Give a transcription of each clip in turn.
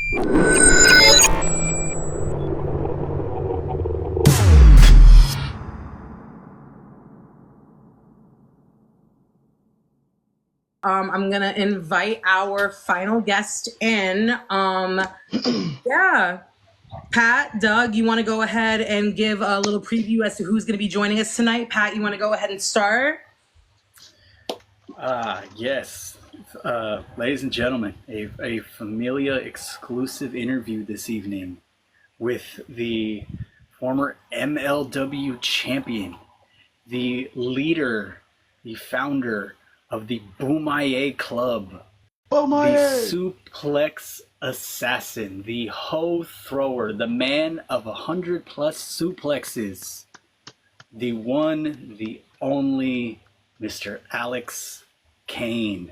I'm gonna invite our final guest in. Yeah, Pat, Doug, you want to go ahead and give a little preview as to who's going to be joining us tonight? Pat, you want to go ahead and start? Yes. Ladies and gentlemen, a Familia exclusive interview this evening with the former MLW champion, the leader, the founder of the Boomaye Club, the suplex assassin, the hoe thrower, the man of 100+ suplexes, the one, the only Mr. Alex Kane.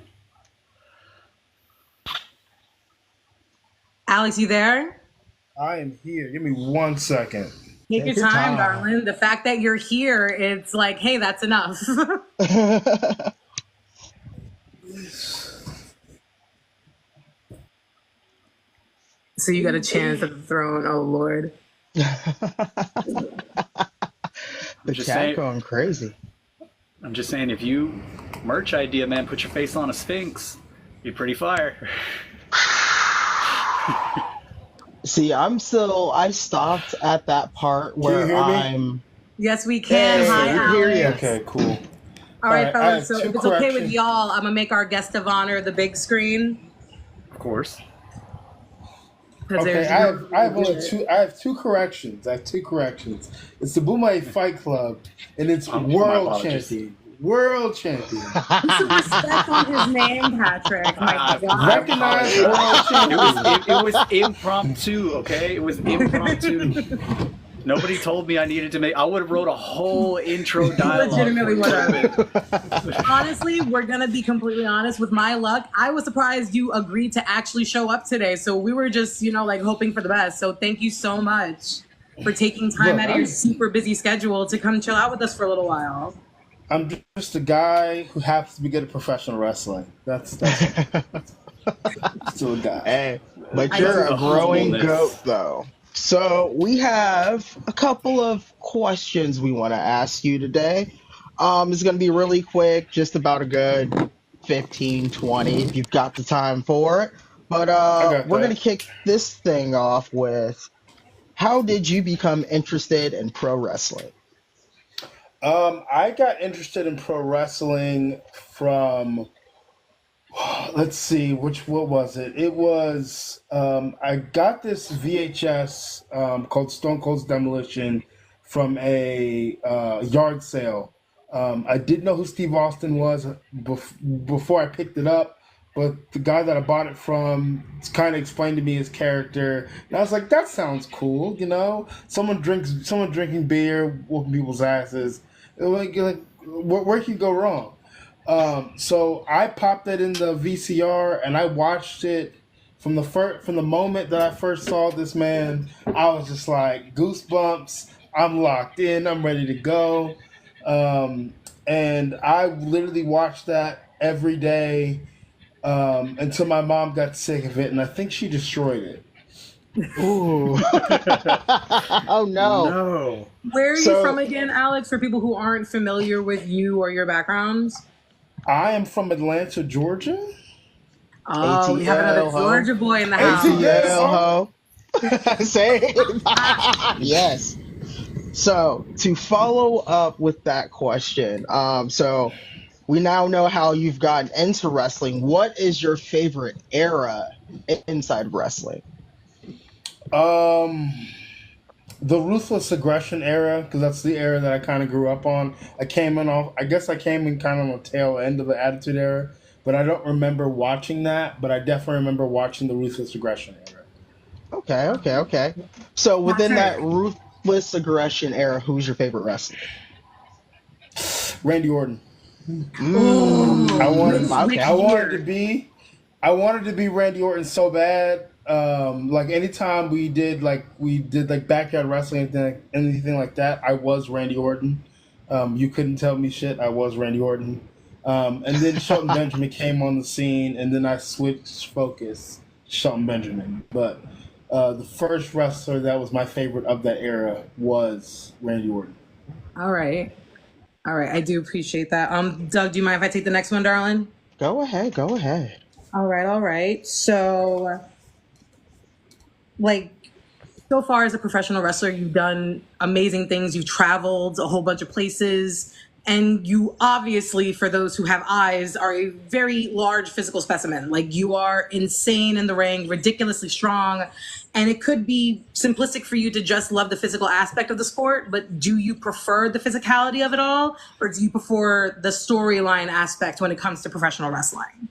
Alex, you there? I am here. Give me 1 second. Take your time, darling. The fact that you're here, it's like, hey, that's enough. So you got a chance at the throne. Oh, Lord. The chat going crazy. I'm just saying, if you merch idea, man, put your face on a Sphinx. Be pretty fire. See, I stopped at that part where I'm. Yes, we can. Hi, Alex. Okay, cool. All right, fellas. So if it's okay with y'all, I'm gonna make our guest of honor the big screen. Of course. Okay, I have two corrections. It's the Boomaye Fight Club, and it's world champion. World champion. Put some respect on his name, Patrick. My God. Recognized world champion. It was impromptu, okay? It was impromptu. Nobody told me I needed to make. I would have wrote a whole intro dialogue. Legitimately would have. Honestly, we're gonna be completely honest. With my luck, I was surprised you agreed to actually show up today. So we were just, like hoping for the best. So thank you so much for taking time out of your super busy schedule to come chill out with us for a little while. I'm just a guy who happens to be good at professional wrestling. That's still a guy. Hey, but you're a growing goat, though. So we have a couple of questions we want to ask you today. It's going to be really quick, just about a good 15, 20, if you've got the time for it. But we're going to kick this thing off with, how did you become interested in pro wrestling? I got interested in pro wrestling from, let's see, what was it? It was, I got this VHS called Stone Cold's Demolition from a yard sale. I didn't know who Steve Austin was before I picked it up, but the guy that I bought it from kind of explained to me his character, and I was like, that sounds cool, Someone drinking beer, whooping people's asses. Where can you go wrong? So I popped it in the VCR and I watched it from the moment that I first saw this man. I was just like, goosebumps. I'm locked in. I'm ready to go. And I literally watched that every day until my mom got sick of it, and I think she destroyed it. Ooh. Oh, no. Where are you from again, Alex, for people who aren't familiar with you or your backgrounds? I am from Atlanta, Georgia. Oh, ATL, we have another Georgia boy in the house. ATL, ho. Say yes. So, to follow up with that question, so we now know how you've gotten into wrestling. What is your favorite era inside wrestling? The Ruthless Aggression era, because that's the era that I kind of grew up on. I came in kind of on the tail end of the Attitude Era, but I don't remember watching that, but I definitely remember watching the Ruthless Aggression era. Okay. So within that Ruthless Aggression era, who's your favorite wrestler? Randy Orton. I wanted to be Randy Orton so bad. Like anytime we did backyard wrestling, anything like that, I was Randy Orton. You couldn't tell me shit. I was Randy Orton. And then Shelton Benjamin came on the scene, and then I switched focus. Shelton Benjamin. But the first wrestler that was my favorite of that era was Randy Orton. All right. All right. I do appreciate that. Doug, do you mind if I take the next one, darling? Go ahead. Go ahead. All right. All right. So, like, so far as a professional wrestler, you've done amazing things. You've traveled a whole bunch of places. And you obviously, for those who have eyes, are a very large physical specimen. Like, you are insane in the ring, ridiculously strong. And it could be simplistic for you to just love the physical aspect of the sport, but do you prefer the physicality of it all? Or do you prefer the storyline aspect when it comes to professional wrestling?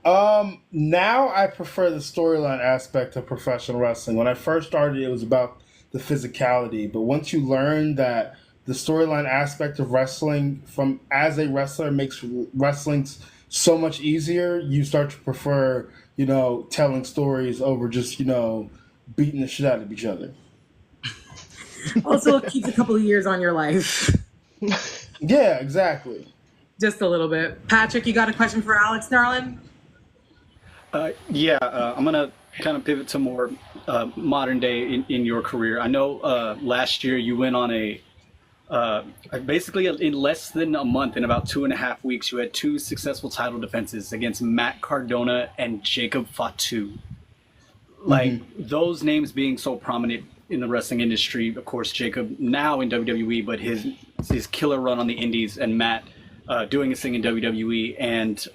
Now I prefer the storyline aspect of professional wrestling. When I first started, it was about the physicality. But once you learn that the storyline aspect of wrestling from as a wrestler makes wrestling so much easier, you start to prefer, telling stories over just, beating the shit out of each other. Also, it keeps a couple of years on your life. Yeah, exactly. Just a little bit. Patrick, you got a question for Alex, darling? I'm going to kind of pivot to more modern day in your career. I know last year you went on basically in less than a month, in about 2.5 weeks, you had 2 successful title defenses against Matt Cardona and Jacob Fatu. Like, those names being so prominent in the wrestling industry, of course, Jacob now in WWE, but his killer run on the indies, and Matt doing his thing in WWE, and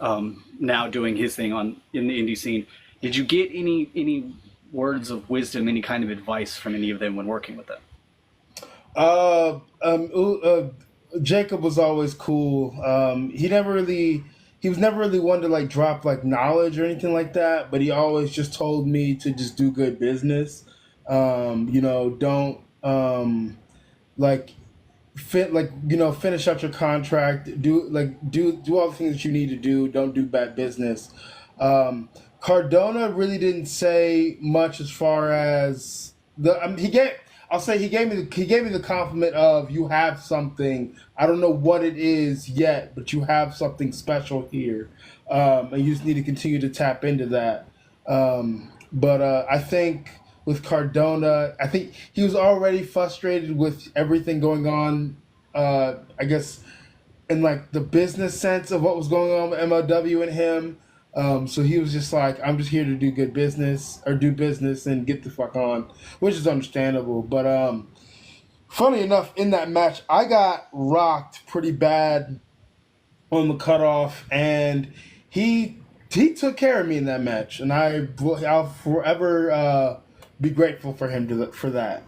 now doing his thing in the indie scene. Did you get any words of wisdom, any kind of advice from any of them when working with them? Jacob was always cool. He was never really one to like drop like knowledge or anything like that, but he always just told me to just do good business. Don't finish out your contract, do all the things that you need to do, don't do bad business. Cardona really didn't say much as far as he gave me the compliment of, you have something. I don't know what it is yet, but you have something special here, and you just need to continue to tap into that. But I think with Cardona, I think he was already frustrated with everything going on. I guess in like the business sense of what was going on with MLW and him. So he was just like, I'm just here to do good business or do business and get the fuck on, which is understandable. But funny enough, in that match, I got rocked pretty bad on the cutoff, and he took care of me in that match, and I'll forever be grateful for him for that.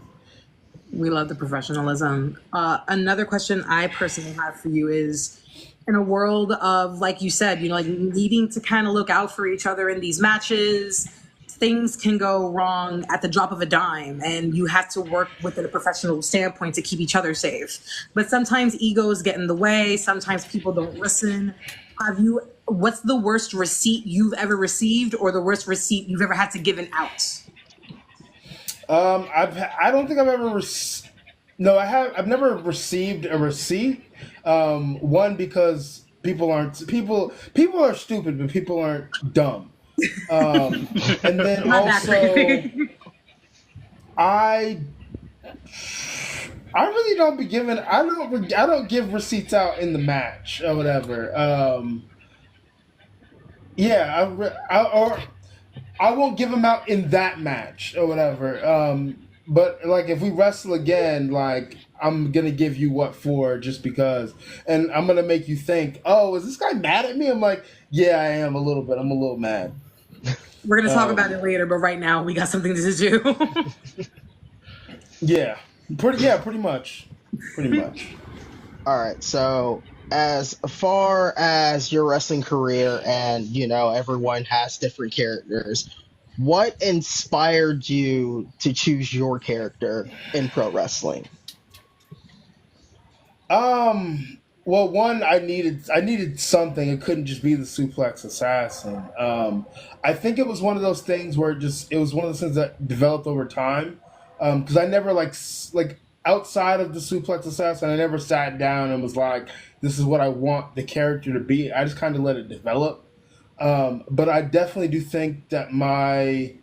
We love the professionalism. Another question I personally have for you is, in a world of, like you said, like needing to kind of look out for each other in these matches, things can go wrong at the drop of a dime, and you have to work within a professional standpoint to keep each other safe. But sometimes egos get in the way. Sometimes people don't listen. What's the worst receipt you've ever received, or the worst receipt you've ever had to give out? I don't think I've ever. No, I have. I've never received a receipt. One, because people are stupid, but people aren't dumb. And then also, I really don't be giving. I don't give receipts out in the match or whatever. I won't give them out in that match or whatever. But like if we wrestle again, like I'm gonna give you what for, just because, and I'm gonna make you think, oh, is this guy mad at me? I'm like, yeah, I am a little bit. I'm a little mad. We're gonna talk about it later, but right now we got something to do. Yeah, pretty much. All right, so as far as your wrestling career, and everyone has different characters, what inspired you to choose your character in pro wrestling? Well, one, I needed something. It couldn't just be the suplex assassin. I think it was one of those things where it was one of those things that developed over time. Because I never like outside of the suplex assassin, I never sat down and was like, this is what I want the character to be. I just kind of let it develop. But I definitely do think that my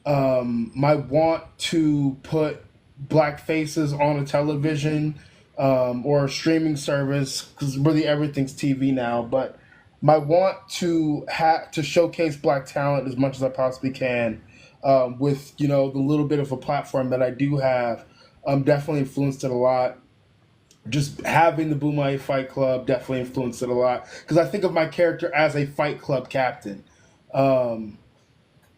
want to put black faces on a television or a streaming service, because really everything's TV now. But my want to showcase black talent as much as I possibly can, with the little bit of a platform that I do have, definitely influenced it a lot. Just having the Boomerang Fight Club definitely influenced it a lot, because I think of my character as a Fight Club captain. Um,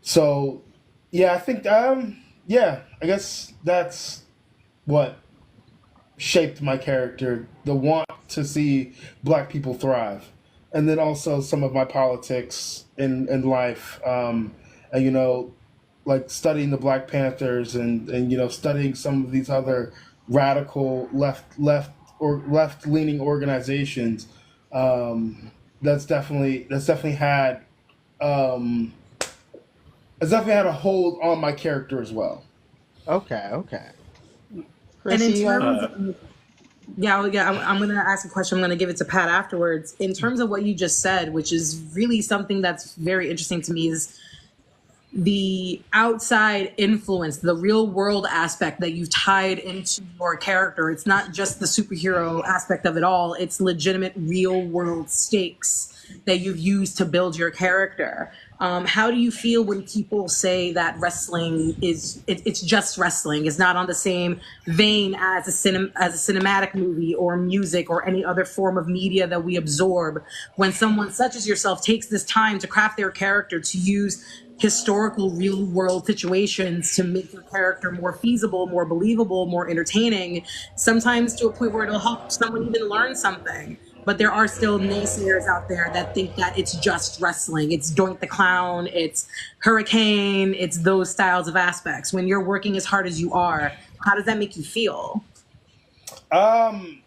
so yeah, I think yeah, I guess that's what shaped my character, the want to see black people thrive. And then also some of my politics in life, and like studying the Black Panthers, and studying some of these other radical left leaning organizations. That's definitely had um, it's definitely had a hold on my character as well. Okay, okay. And in Chrissy, terms of, yeah, I'm going to ask a question. I'm going to give it to Pat afterwards. In terms of what you just said, which is really something that's very interesting to me, is the outside influence, the real world aspect that you've tied into your character. It's not just the superhero aspect of it all. It's legitimate real world stakes that you've used to build your character. How do you feel when people say that wrestling it's just wrestling, is not on the same vein as as a cinematic movie or music or any other form of media that we absorb? When someone such as yourself takes this time to craft their character, to use historical real world situations to make your character more feasible, more believable, more entertaining, sometimes to a point where it'll help someone even learn something. But there are still naysayers out there that think that it's just wrestling. It's Doink the Clown, it's Hurricane, it's those styles of aspects. When you're working as hard as you are, how does that make you feel? Um,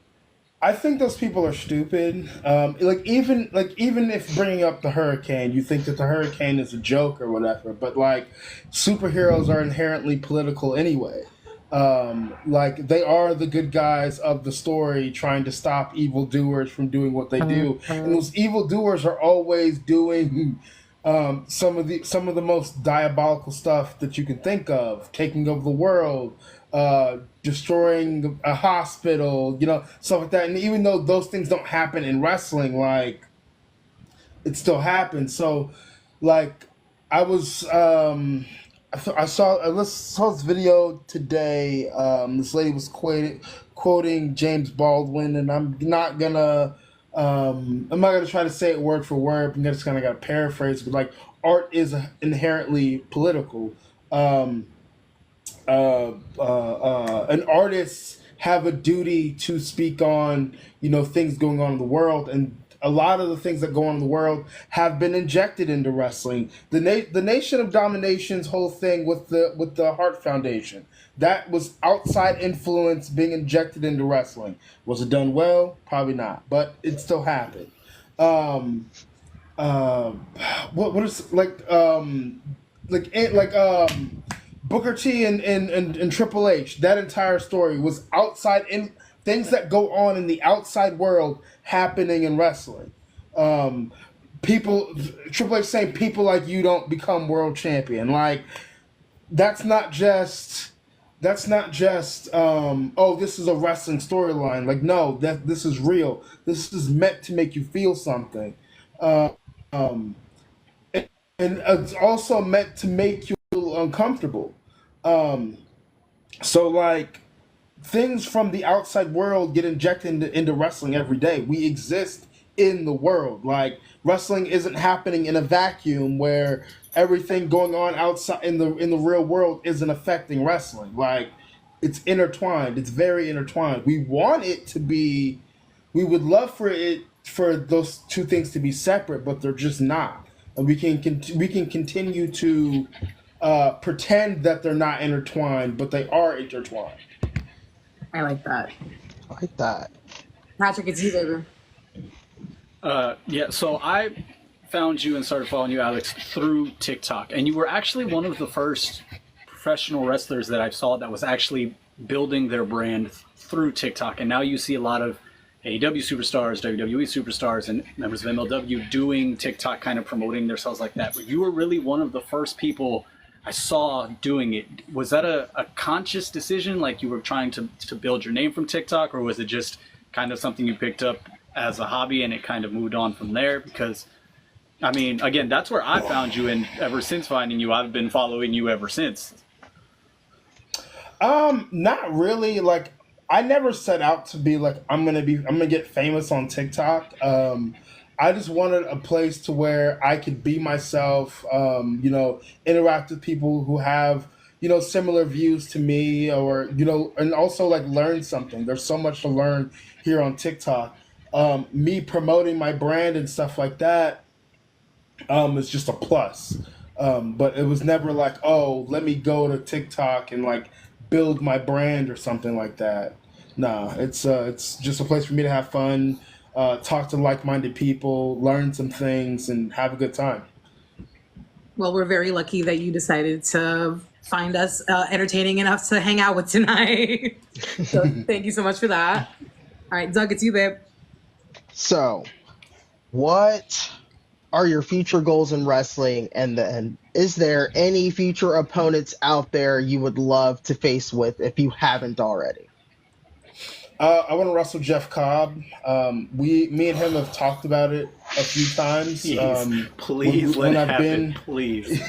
I think those people are stupid. Even if bringing up the hurricane, you think that the hurricane is a joke or whatever, but like superheroes are inherently political anyway. Like they are the good guys of the story trying to stop evildoers from doing what they do, and those evildoers are always doing some of the most diabolical stuff that you can think of, taking over the world, destroying a hospital, stuff like that. And even though those things don't happen in wrestling, like it still happens. So, like, I was, I saw this video today. This lady was quoting James Baldwin, and I'm not gonna try to say it word for word. I'm just kind of got to paraphrase, but like art is inherently political. Um, and artists have a duty to speak on things going on in the world, and a lot of the things that go on in the world have been injected into wrestling. The Nation of Domination's whole thing with the Hart Foundation, that was outside influence being injected into wrestling. Was it done well? Probably not, but it still happened. Um, uh, what is Booker T and Triple H, that entire story was outside in things that go on in the outside world happening in wrestling. People, Triple H saying people like you don't become world champion. Like that's not just oh, this is a wrestling storyline. Like no, this is real. This is meant to make you feel something. Uh, um, and it's also meant to make you feel uncomfortable. Um, so like things from the outside world get injected into wrestling every day. We exist in the world. Like wrestling isn't happening in a vacuum where everything going on outside in the real world isn't affecting wrestling. Like it's intertwined. It's very intertwined. We want it to be. We would love for those two things to be separate, but they're just not. And we can continue to pretend that they're not intertwined, but they are intertwined. I like that. I like that. Patrick, it's you, baby. Yeah, so I found you and started following you, Alex, through TikTok. And you were actually one of the first professional wrestlers that I saw that was actually building their brand through TikTok. And now you see a lot of AEW superstars, WWE superstars, and members of MLW doing TikTok, kind of promoting themselves like that. But you were really one of the first people I saw doing it. Was that a conscious decision, like you were trying to build your name from TikTok, or was it just kind of something you picked up as a hobby and it kind of moved on from there? Because, I mean, again, that's where I found you, and ever since finding you, I've been following you ever since. Not really. Like, I never set out to be like, I'm gonna get famous on TikTok. I just wanted a place to where I could be myself, interact with people who have, similar views to me, or, and also like learn something. There's so much to learn here on TikTok. Me promoting my brand and stuff like that is just a plus. But it was never like, oh, let me go to TikTok and like build my brand or something like that. Nah, it's just a place for me to have fun, talk to like-minded people, learn some things, and have a good time. Well, we're very lucky that you decided to find us entertaining enough to hang out with tonight. So thank you so much for that. All right, Doug, it's you, babe. So, what are your future goals in wrestling? And then, is there any future opponents out there you would love to face with if you haven't already? I want to wrestle Jeff Cobb. Me and him have talked about it a few times. Please let it happen. Please.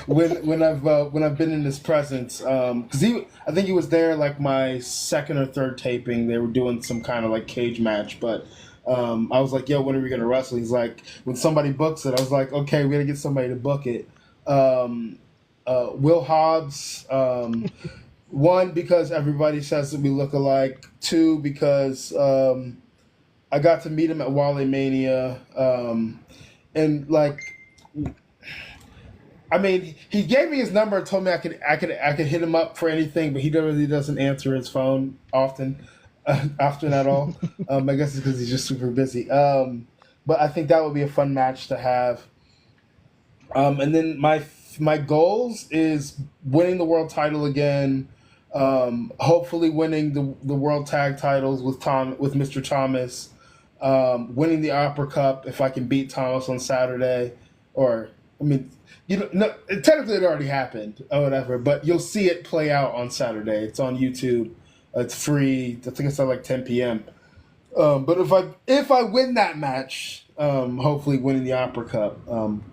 when I've been in his presence, because I think he was there like my second or third taping. They were doing some kind of like cage match, but I was like, "Yo, when are we gonna wrestle?" He's like, "When somebody books it." I was like, "Okay, we gotta get somebody to book it." Will Hobbs. One, because everybody says that we look alike. Two, because I got to meet him at Wale Mania. And like, I mean, he gave me his number and told me I could hit him up for anything, but he really doesn't answer his phone often at all. I guess it's because he's just super busy. But I think that would be a fun match to have. And then my goals is winning the world title again. Hopefully winning the world tag titles with Mr. Thomas, winning the Opera Cup if I can beat Thomas on Saturday, or I mean, technically it already happened or whatever, but you'll see it play out on Saturday. It's on YouTube. It's free. I think it's at like 10 p.m. But if I win that match, hopefully winning the Opera Cup,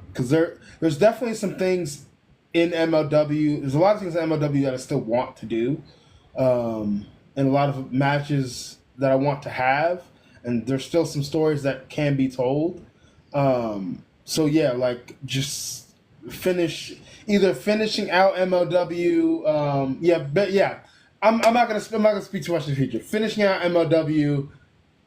because there's definitely some things in MLW, there's a lot of things in MLW that I still want to do, and a lot of matches that I want to have, and there's still some stories that can be told. So yeah, like just finishing out MLW. I'm not gonna speak too much in the future. Finishing out MLW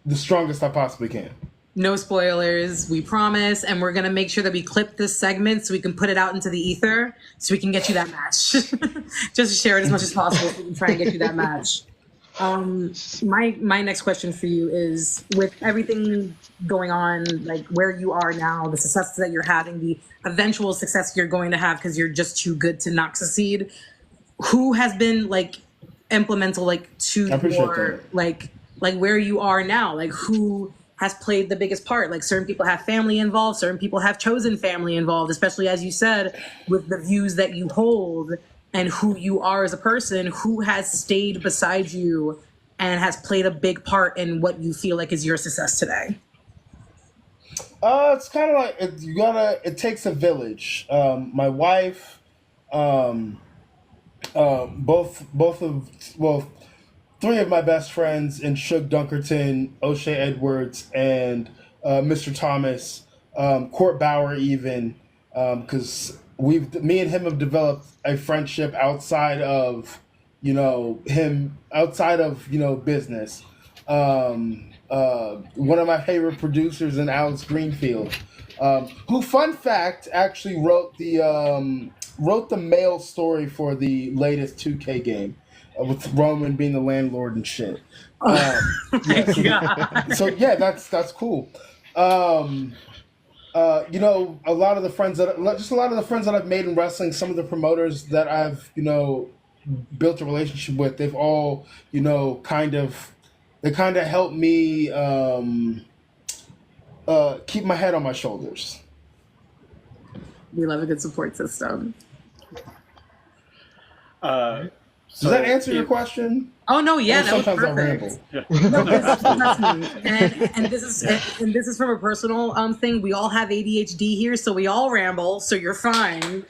the strongest I possibly can. No spoilers, we promise, and we're gonna make sure that we clip this segment so we can put it out into the ether so we can get you that match. Just share it as much as possible so we can try and get you that match. My next question for you is, with everything going on, like where you are now, the success that you're having, the eventual success you're going to have because you're just too good to not succeed, who has been like implemental to your like where you are now? Like who has played the biggest part? Like certain people have family involved, certain people have chosen family involved, especially as you said, with the views that you hold and who you are as a person. Who has stayed beside you and has played a big part in what you feel like is your success today? It's kind of like it takes a village. My wife, three of my best friends in Shug Dunkerton, O'Shea Edwards, and Mr. Thomas, Court Bauer even, because me and him have developed a friendship outside of, business. One of my favorite producers in Alex Greenfield, who, fun fact, actually wrote the mail story for the latest 2K game. With Roman being the landlord and shit. So yeah, that's cool. A lot of the friends that I've made in wrestling, some of the promoters that I've built a relationship with, they've all kind of they kind of help me keep my head on my shoulders. We love a good support system. Does that answer your question? Oh no, yeah, that was Sometimes I perfect. ramble. No, trust me. And this is from a personal thing. We all have ADHD here, so we all ramble. So you're fine.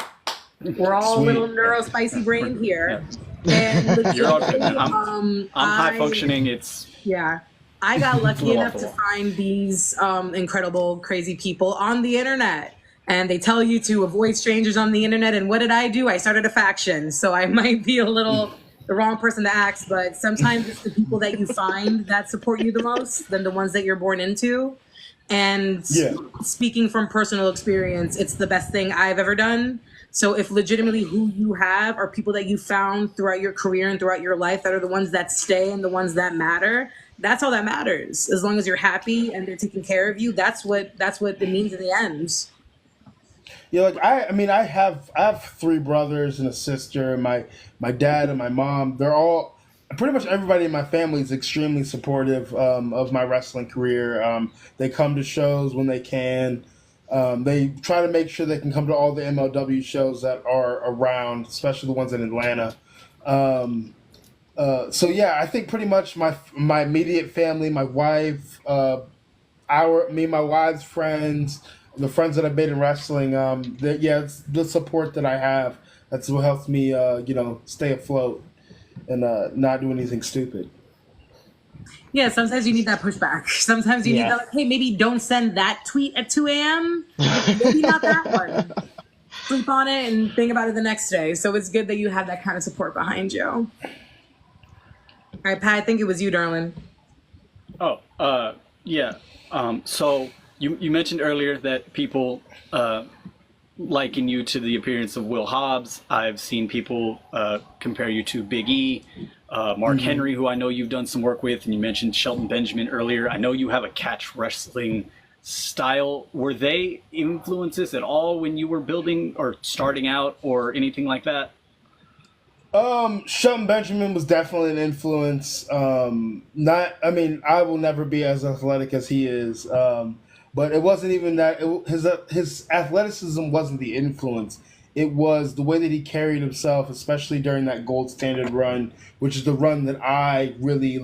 We're all a little neurospicy brain here. And You're all good. I'm high functioning. Yeah. I got lucky enough to awful. find these incredible, crazy people on the internet. And they tell you to avoid strangers on the internet. And what did I do? I started a faction. So I might be a little the wrong person to ask, but sometimes it's the people that you find that support you the most than the ones that you're born into. And speaking from personal experience, it's the best thing I've ever done. So if legitimately who you have are people that you found throughout your career and throughout your life that are the ones that stay and the ones that matter, that's all that matters. As long as you're happy and they're taking care of you, that's what it means in the end. Yeah, like I have three brothers and a sister. My dad and my mom, they're all pretty much everybody in my family is extremely supportive of my wrestling career. They come to shows when they can. They try to make sure they can come to all the MLW shows that are around, especially the ones in Atlanta. So yeah, I think pretty much my immediate family, my wife, my wife's friends, the friends that I've made in wrestling. It's the support that I have. That's what helps me, stay afloat and not do anything stupid. Yeah, sometimes you need that pushback. Sometimes you need that, like, hey, maybe don't send that tweet at 2 a.m. Maybe not that one. Sleep on it and think about it the next day. So it's good that you have that kind of support behind you. All right, Pat, I think it was you, darling. Oh, yeah. So you mentioned earlier that people liken you to the appearance of Will Hobbs. I've seen people compare you to Big E, Mark Henry, who I know you've done some work with, and you mentioned Shelton Benjamin earlier. I know you have a catch wrestling style. Were they influences at all when you were building or starting out or anything like that? Shelton Benjamin was definitely an influence. I will never be as athletic as he is. But it wasn't even that. His athleticism wasn't the influence. It was the way that he carried himself, especially during that Gold Standard run, which is the run that I really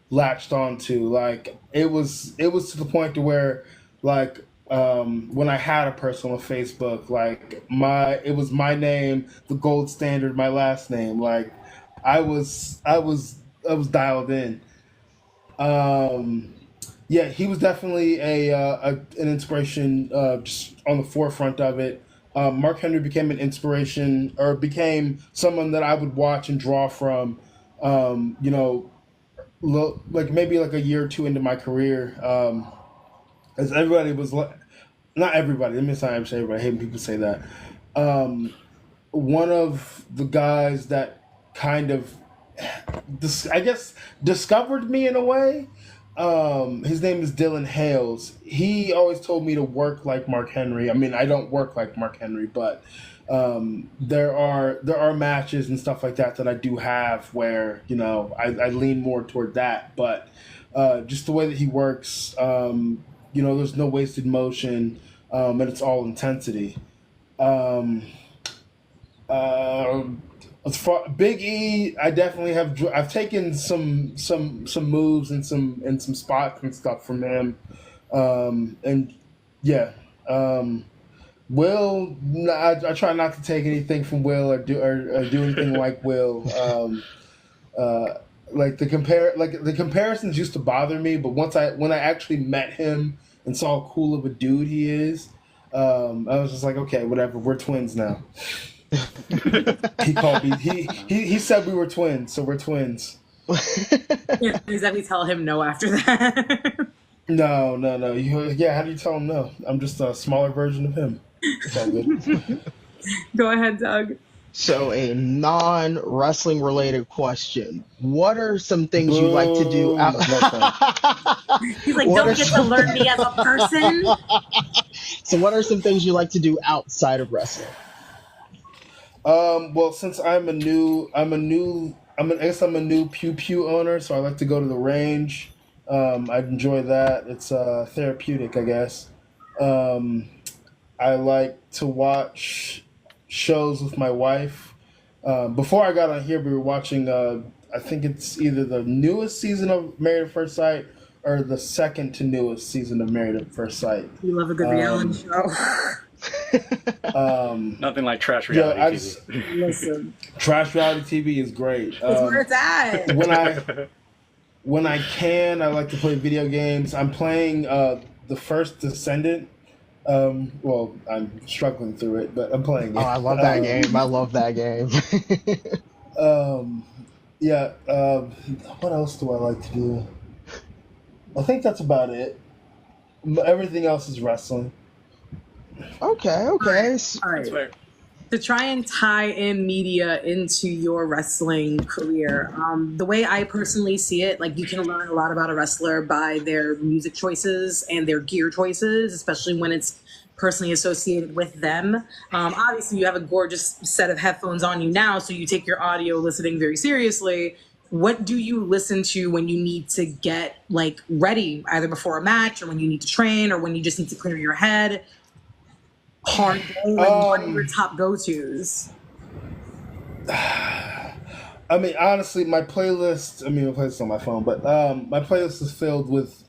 latched onto. Like it was to the point to where when I had a personal Facebook, it was my name, the Gold Standard, my last name. Like I was dialed in. Yeah, he was definitely an inspiration, just on the forefront of it. Mark Henry became an inspiration, or became someone that I would watch and draw from. Maybe a year or two into my career, as everybody was not everybody. Let me not say everybody. I hate when people say that. One of the guys that kind of, discovered me in a way. His name is Dylan Hales. He always told me to work like Mark Henry. I mean, I don't work like Mark Henry, but there are matches and stuff like that I do have where I lean more toward that. But just the way that he works, there's no wasted motion, and it's all intensity. As far Big E, I definitely have. I've taken some moves and some spots and stuff from him, and yeah. Will, I try not to take anything from Will or do anything like Will. The comparisons used to bother me, but when I actually met him and saw how cool of a dude he is, I was just like, okay, whatever. We're twins now. He called me. He said we were twins, so we're twins. Yeah, exactly. Tell him no after that. No. How do you tell him no? I'm just a smaller version of him. It's all good. Go ahead, Doug. So, a non-wrestling related question. What are some things you like to do out? He's like, don't get to learn me as a person. So, what are some things you like to do outside of wrestling? Well, since I'm a new I guess I'm a new pew pew owner, so I like to go to the range. I enjoy that. It's therapeutic, I guess. Um, I like to watch shows with my wife. Before I got on here, we were watching. I think it's either the newest season of Married at First Sight or the second to newest season of Married at First Sight. You love a good reality show. Nothing like trash Yeah, reality TV. Listen, trash reality TV is great. it's where it's at. When I can, I like to play video games. I'm playing the first Descendant. Well, I'm struggling through it, but I'm playing it. Oh, I love that game. I love that game. Yeah. What else do I like to do? I think that's about it. Everything else is wrestling. Okay. All That's right. fair. To try and tie in media into your wrestling career, the way I personally see it, like you can learn a lot about a wrestler by their music choices and their gear choices, especially when it's personally associated with them. Obviously, you have a gorgeous set of headphones on you now, so you take your audio listening very seriously. What do you listen to when you need to get like ready, either before a match or when you need to train or when you just need to clear your head? Hard day, like what are your top go-tos? I mean, honestly, my playlist. I mean, my playlist is on my phone, but my playlist is filled with.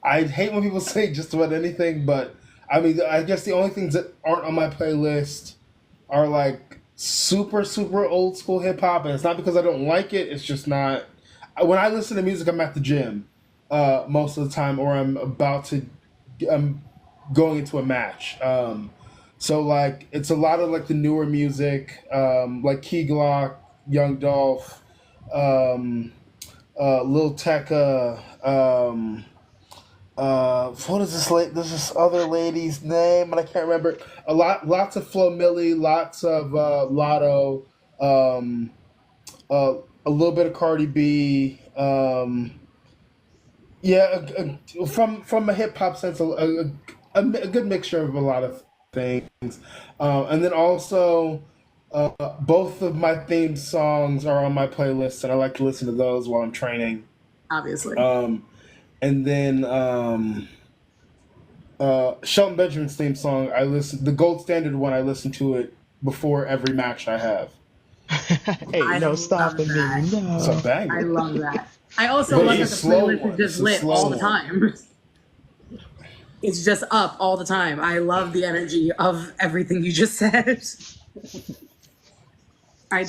I hate when people say just about anything, but I mean, I guess the only things that aren't on my playlist are like super, super old school hip hop, and it's not because I don't like it. It's just not. When I listen to music, I'm at the gym most of the time, or I'm going into a match. So like it's a lot of like the newer music, like Key Glock, Young Dolph, Lil Tecca. What is this? There's this other lady's name, and I can't remember. Lots of Flo Milli, lots of Lotto, a little bit of Cardi B. From a hip hop sense, a good mixture of a lot of things, and then also both of my theme songs are on my playlist, and I like to listen to those while I'm training. Obviously. And then Shelton Benjamin's theme song, the gold standard one. I listen to it before every match I have. Ain't no stopping me. No. It's a banger. I love that. I also love that the playlist is just lit all the time. It's just up all the time. I love the energy of everything you just said. I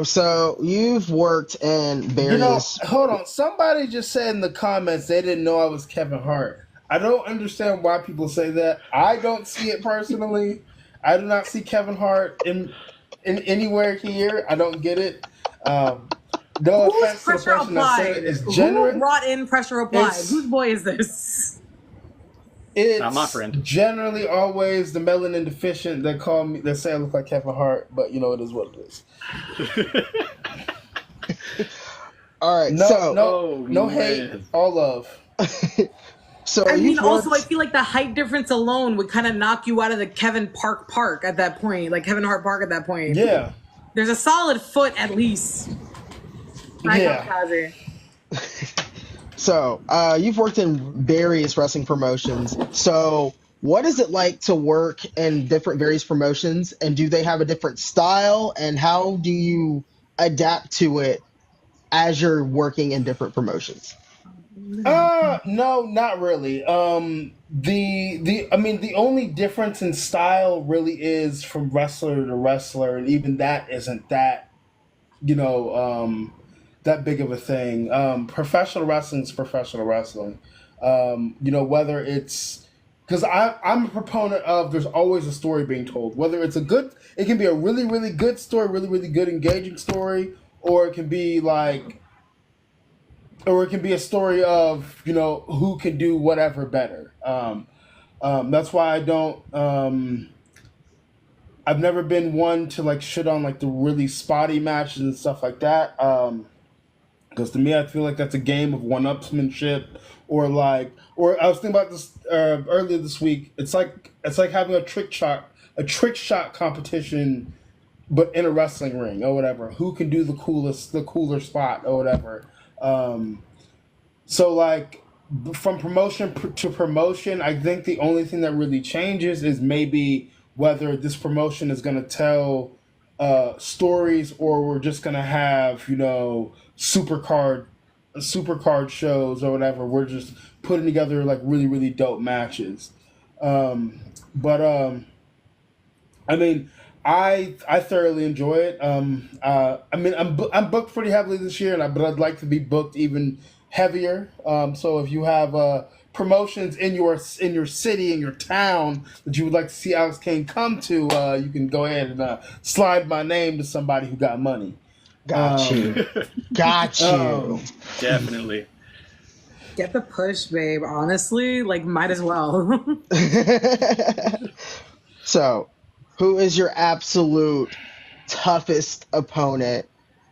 So you've worked in various. Hold on. Somebody just said in the comments they didn't know I was Kevin Hart. I don't understand why people say that. I don't see it personally. I do not see Kevin Hart in anywhere here. I don't get it. No offense to the person that said it. It's genuine. Who brought in pressure applied? Whose boy is this? It's Not my friend. Generally always the melanin deficient that call me, that say I look like Kevin Hart, but it is what it is. All right. No hate, all love. So I mean, also, I feel like the height difference alone would kind of knock you out of the Kevin Park at that point, like Kevin Hart Park at that point. Yeah. There's a solid foot at least. Yeah. So, you've worked in various wrestling promotions. So, what is it like to work in different various promotions, and do they have a different style, and how do you adapt to it as you're working in different promotions? No, not really. The only difference in style really is from wrestler to wrestler, and even that isn't that, that big of a thing. Professional wrestling is professional wrestling. Whether it's because I'm a proponent of there's always a story being told. Whether it can be a really, really good story, really, really good engaging story, or it can be a story of who can do whatever better. That's why I don't. I've never been one to shit on the really spotty matches and stuff like that. Because to me, I feel like that's a game of one-upsmanship, or I was thinking about this earlier this week. It's like having a trick shot competition but in a wrestling ring or whatever. Who can do the cooler spot or whatever. So like from promotion to promotion, I think the only thing that really changes is maybe whether this promotion is going to tell stories or we're just going to have, super card shows or whatever. We're just putting together like really, really dope matches. But I mean, I thoroughly enjoy it. I mean, I'm booked pretty heavily this year, but I'd like to be booked even heavier. So if you have promotions in your city, in your town that you would like to see Alex Kane come to, you can go ahead and slide my name to somebody who got money. Got you. Got you. Definitely. Get the push, babe. Honestly, like, might as well. So, who is your absolute toughest opponent,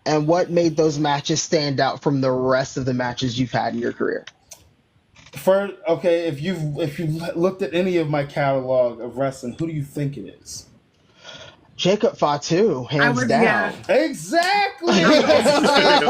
and what made those matches stand out from the rest of the matches you've had in your career? If you've looked at any of my catalog of wrestling, who do you think it is? Jacob Fatu, hands down. Yeah. Exactly. Jacob Fatu.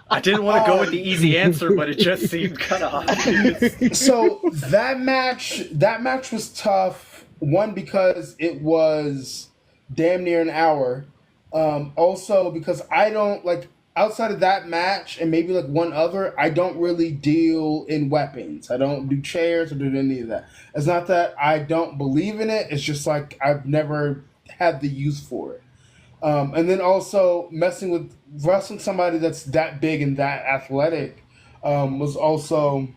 I didn't want to go with the easy answer, but it just seemed kind of obvious. So that match was tough. One, because it was damn near an hour. Also because I don't like, outside of that match and maybe like one other, I don't really deal in weapons. I don't do chairs or do any of that. It's not that I don't believe in it. It's just like I've never had the use for it. And then also wrestling somebody that's that big and that athletic was also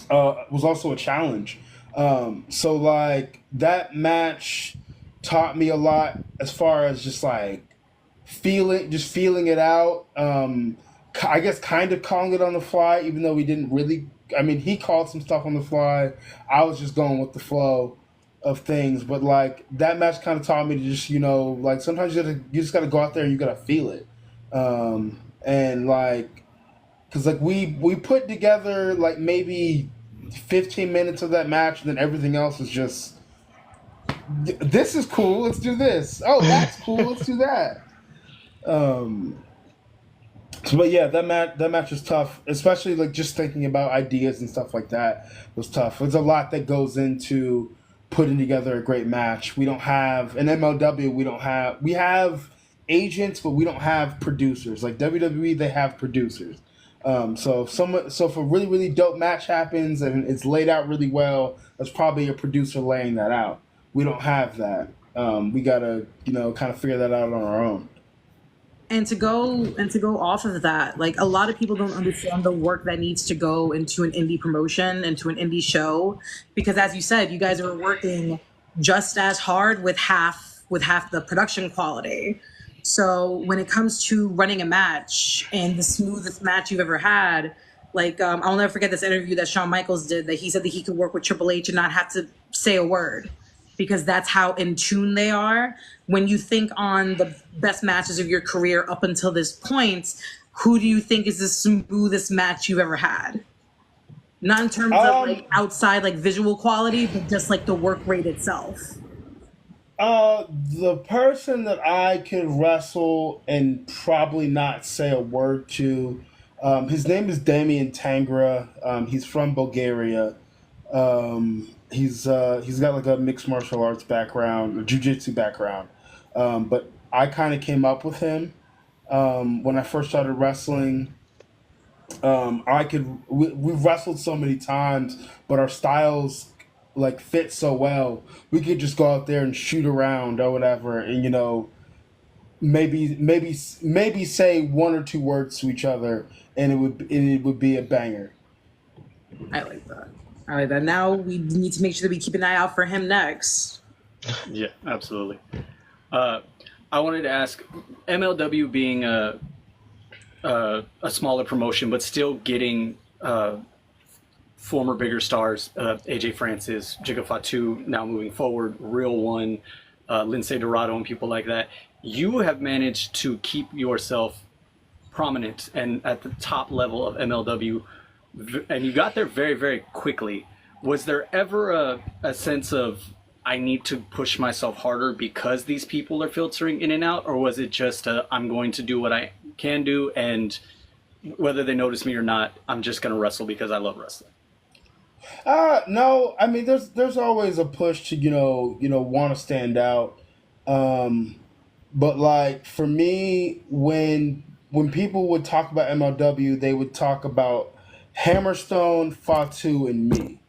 a challenge. So like that match taught me a lot as far as just like feeling it out. I guess kind of calling it on the fly, even though we didn't really. I mean, he called some stuff on the fly. I was just going with the flow of things. But like that match kind of taught me to just like sometimes you just got to go out there and you got to feel it. And like, because like we put together like maybe 15 minutes of that match, and then everything else is just, this is cool, let's do this. Oh, that's cool, let's do that. But yeah, that match was tough, especially like just thinking about ideas and stuff like that was tough. There's a lot that goes into putting together a great match. We don't have in MLW. We have agents, but we don't have producers. Like WWE, they have producers. So if a really, really dope match happens and it's laid out really well, that's probably a producer laying that out. We don't have that. We gotta, kind of figure that out on our own. And to go off of that, like a lot of people don't understand the work that needs to go into an indie promotion, into an indie show, because as you said, you guys are working just as hard with half the production quality. So when it comes to running a match and the smoothest match you've ever had, like I'll never forget this interview that Shawn Michaels did, that he said that he could work with Triple H and not have to say a word, because that's how in tune they are. When you think on the best matches of your career up until this point, who do you think is the smoothest match you've ever had? Not in terms of like outside like visual quality, but just like the work rate itself. The person that I could wrestle and probably not say a word to, his name is Damian Tangra. He's from Bulgaria. He's got like a mixed martial arts background, a jiu-jitsu background. But I kind of came up with him when I first started wrestling. We've wrestled so many times, but our styles like fit so well. We could just go out there and shoot around or whatever, and maybe say one or two words to each other, and it would be a banger. I like that. Now we need to make sure that we keep an eye out for him next. Yeah, absolutely. I wanted to ask, MLW being a smaller promotion, but still getting former bigger stars, AJ Francis, Jacob Fatu, now moving forward, Real One, Lindsay Dorado, and people like that. You have managed to keep yourself prominent and at the top level of MLW, and you got there very, very quickly. Was there ever a sense of, I need to push myself harder because these people are filtering in and out, or was it just I'm going to do what I can do, and whether they notice me or not, I'm just going to wrestle because I love wrestling? No, I mean, there's always a push to want to stand out, but like for me, when people would talk about MLW, they would talk about Hammerstone, Fatu, and me,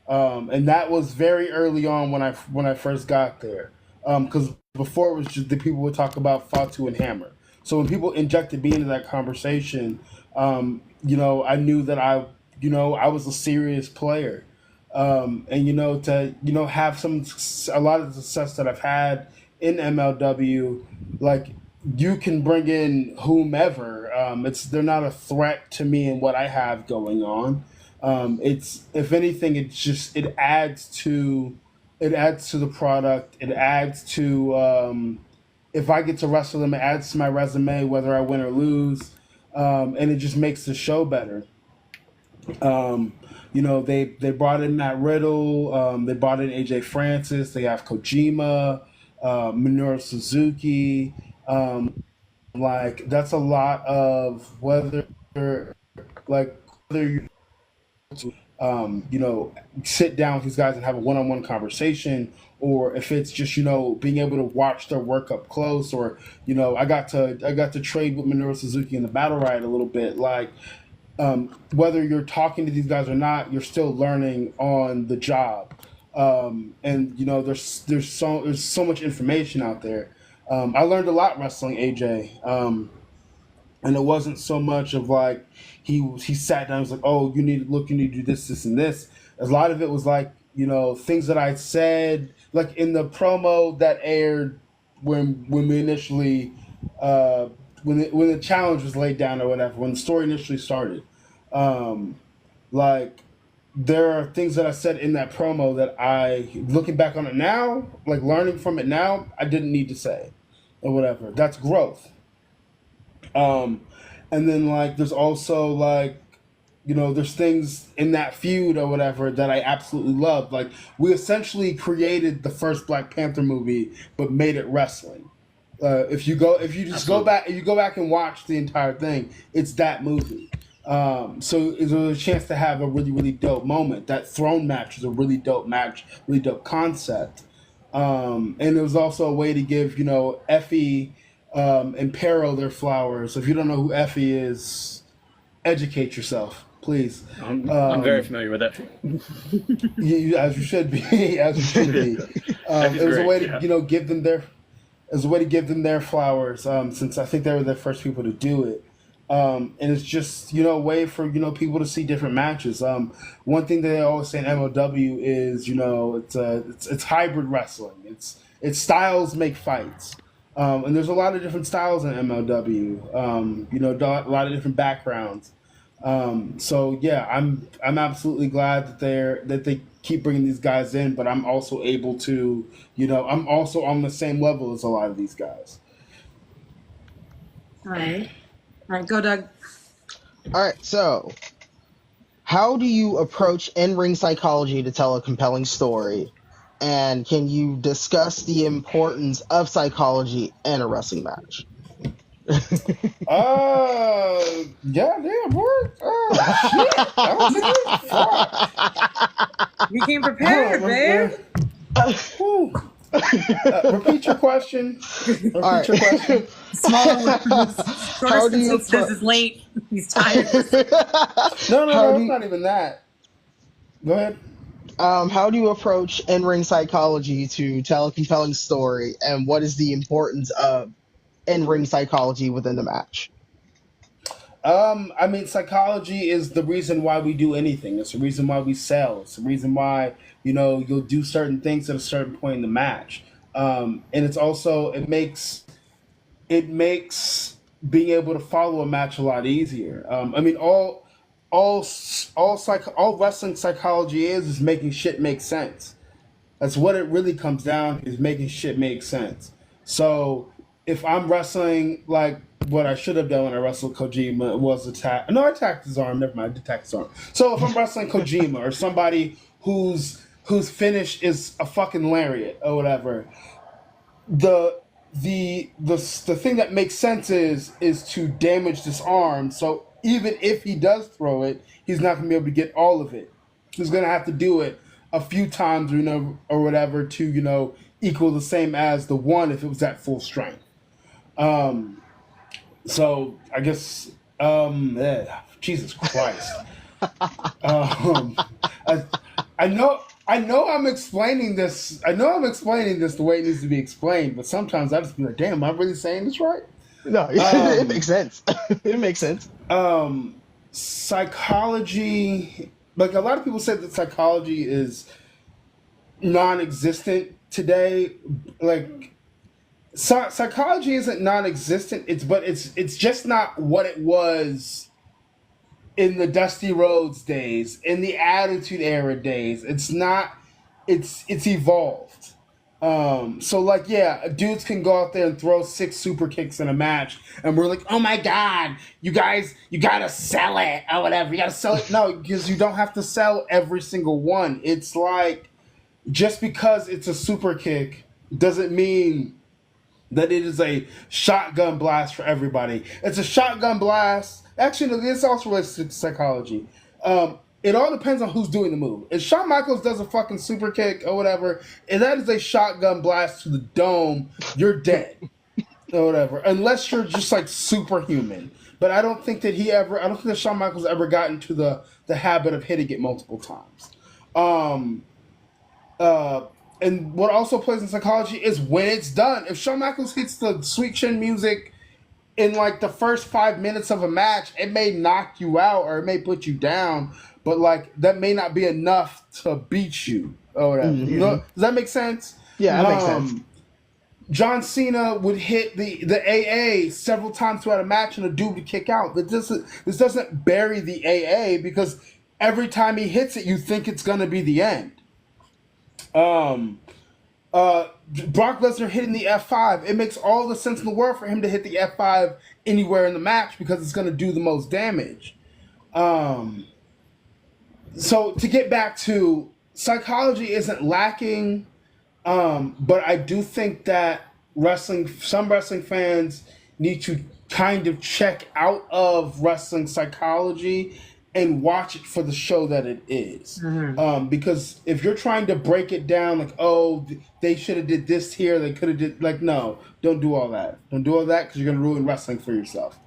and that was very early on when I first got there, because before it was just the people would talk about Fatu and Hammer. So when people injected me into that conversation, I knew that I was a serious player, and to have a lot of the success that I've had in MLW, like you can bring in whomever. They're not a threat to me and what I have going on. It's if anything, it adds to the product. It adds to if I get to wrestle them, it adds to my resume whether I win or lose, and it just makes the show better. They brought in Matt Riddle. They brought in AJ Francis. They have Kojima, Minoru Suzuki. Like that's a lot of whether you sit down with these guys and have a one-on-one conversation, or if it's just being able to watch their work up close, or I got to trade with Minoru Suzuki in the Battle Riot a little bit. Like whether you're talking to these guys or not, you're still learning on the job, and there's so much information out there. I learned a lot wrestling AJ, and it wasn't so much of like he sat down and was like, oh, you need to do this, and this. A lot of it was like things that I said, like in the promo that aired when we initially when the challenge was laid down or whatever, when the story initially started. Like there are things that I said in that promo that I, looking back on it now, like learning from it now, I didn't need to say or whatever. That's growth. And then like there's also like there's things in that feud or whatever that I absolutely love. Like we essentially created the first Black Panther movie but made it wrestling. If you go back and watch the entire thing, it's that movie. So it was a chance to have a really, really dope moment. That throne match was a really dope match, really dope concept. And it was also a way to give, Effie and Peril their flowers. So if you don't know who Effie is, educate yourself, please. I'm very familiar with that. As you should be. As you should be. It was a way to, give them their flowers, since I think they were the first people to do it. And it's just, a way for, people to see different matches. One thing that they always say in MLW is, it's hybrid wrestling. It's styles make fights. And there's a lot of different styles in MLW, a lot of different backgrounds. So yeah, I'm absolutely glad that they keep bringing these guys in, but I'm also able to, I'm also on the same level as a lot of these guys. All right, go Doug. All right, so how do you approach in-ring psychology to tell a compelling story? And can you discuss the importance of psychology in a wrestling match? Goddamn, what? Shit. You came prepared, man. Repeat your question. Your question. Small one. Says it's late. He's tired. No, it's not even that. Go ahead. How do you approach in-ring psychology to tell a compelling story, and what is the importance of in-ring psychology within the match? I mean, psychology is the reason why we do anything. It's the reason why we sell. It's the reason why, you'll do certain things at a certain point in the match. And it's also, it makes being able to follow a match a lot easier. I mean, all wrestling psychology is making shit make sense. That's what it really comes down to, is making shit make sense. So if I'm wrestling, like what I should have done when I wrestled Kojima was I attacked his arm. Never mind, I attacked his arm. So if I'm wrestling Kojima or somebody who's whose finish is a fucking lariat or whatever. The thing that makes sense is to damage this arm. So even if he does throw it, he's not gonna be able to get all of it. He's gonna have to do it a few times, or whatever, to equal the same as the one if it was at full strength. So I guess, Jesus Christ. I know I'm explaining this. I know I'm explaining this the way it needs to be explained, but sometimes I just be like, damn, am I really saying this right? No, it makes sense. It makes sense. Psychology, like a lot of people say that psychology is non-existent today. Like, psychology isn't non-existent. It's just not what it was in the Dusty Rhodes days, in the Attitude Era days. It's not. It's evolved. So like, yeah, dudes can go out there and throw 6 super kicks in a match, and we're like, oh my god, you guys, you gotta sell it or whatever. You gotta sell it. No, because you don't have to sell every single one. It's like, just because it's a super kick doesn't mean that it is a shotgun blast for everybody. It's a shotgun blast. Actually, no, this also relates to psychology. It all depends on who's doing the move. If Shawn Michaels does a fucking super kick or whatever, and that is a shotgun blast to the dome, you're dead or whatever. Unless you're just like superhuman. But I don't think that Shawn Michaels ever got into the habit of hitting it multiple times. And what also plays in psychology is when it's done. If Shawn Michaels hits the Sweet Chin music in like the first 5 minutes of a match, it may knock you out or it may put you down, but like that may not be enough to beat you or whatever. Mm-hmm. Does that make sense? Yeah, that makes sense. John Cena would hit the AA several times throughout a match and a dude would kick out. But this doesn't bury the AA, because every time he hits it, you think it's going to be the end. Brock Lesnar hitting the F5, it makes all the sense in the world for him to hit the F5 anywhere in the match because it's going to do the most damage. So to get back to psychology isn't lacking, but I do think that some wrestling fans need to kind of check out of wrestling psychology and watch it for the show that it is. Mm-hmm. Because if you're trying to break it down, like, oh, they should have did this here, they could have did, like, no, don't do all that. Don't do all that, because you're going to ruin wrestling for yourself.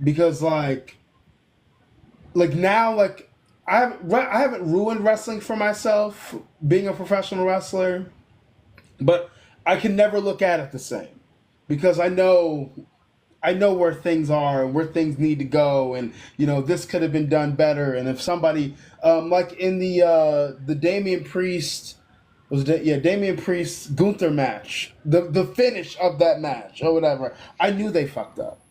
Because, like now, like, I haven't ruined wrestling for myself, being a professional wrestler, but I can never look at it the same, because I know where things are and where things need to go, and this could have been done better. And if somebody, like in the Damian Priest Gunther match, the finish of that match or whatever, I knew they fucked up.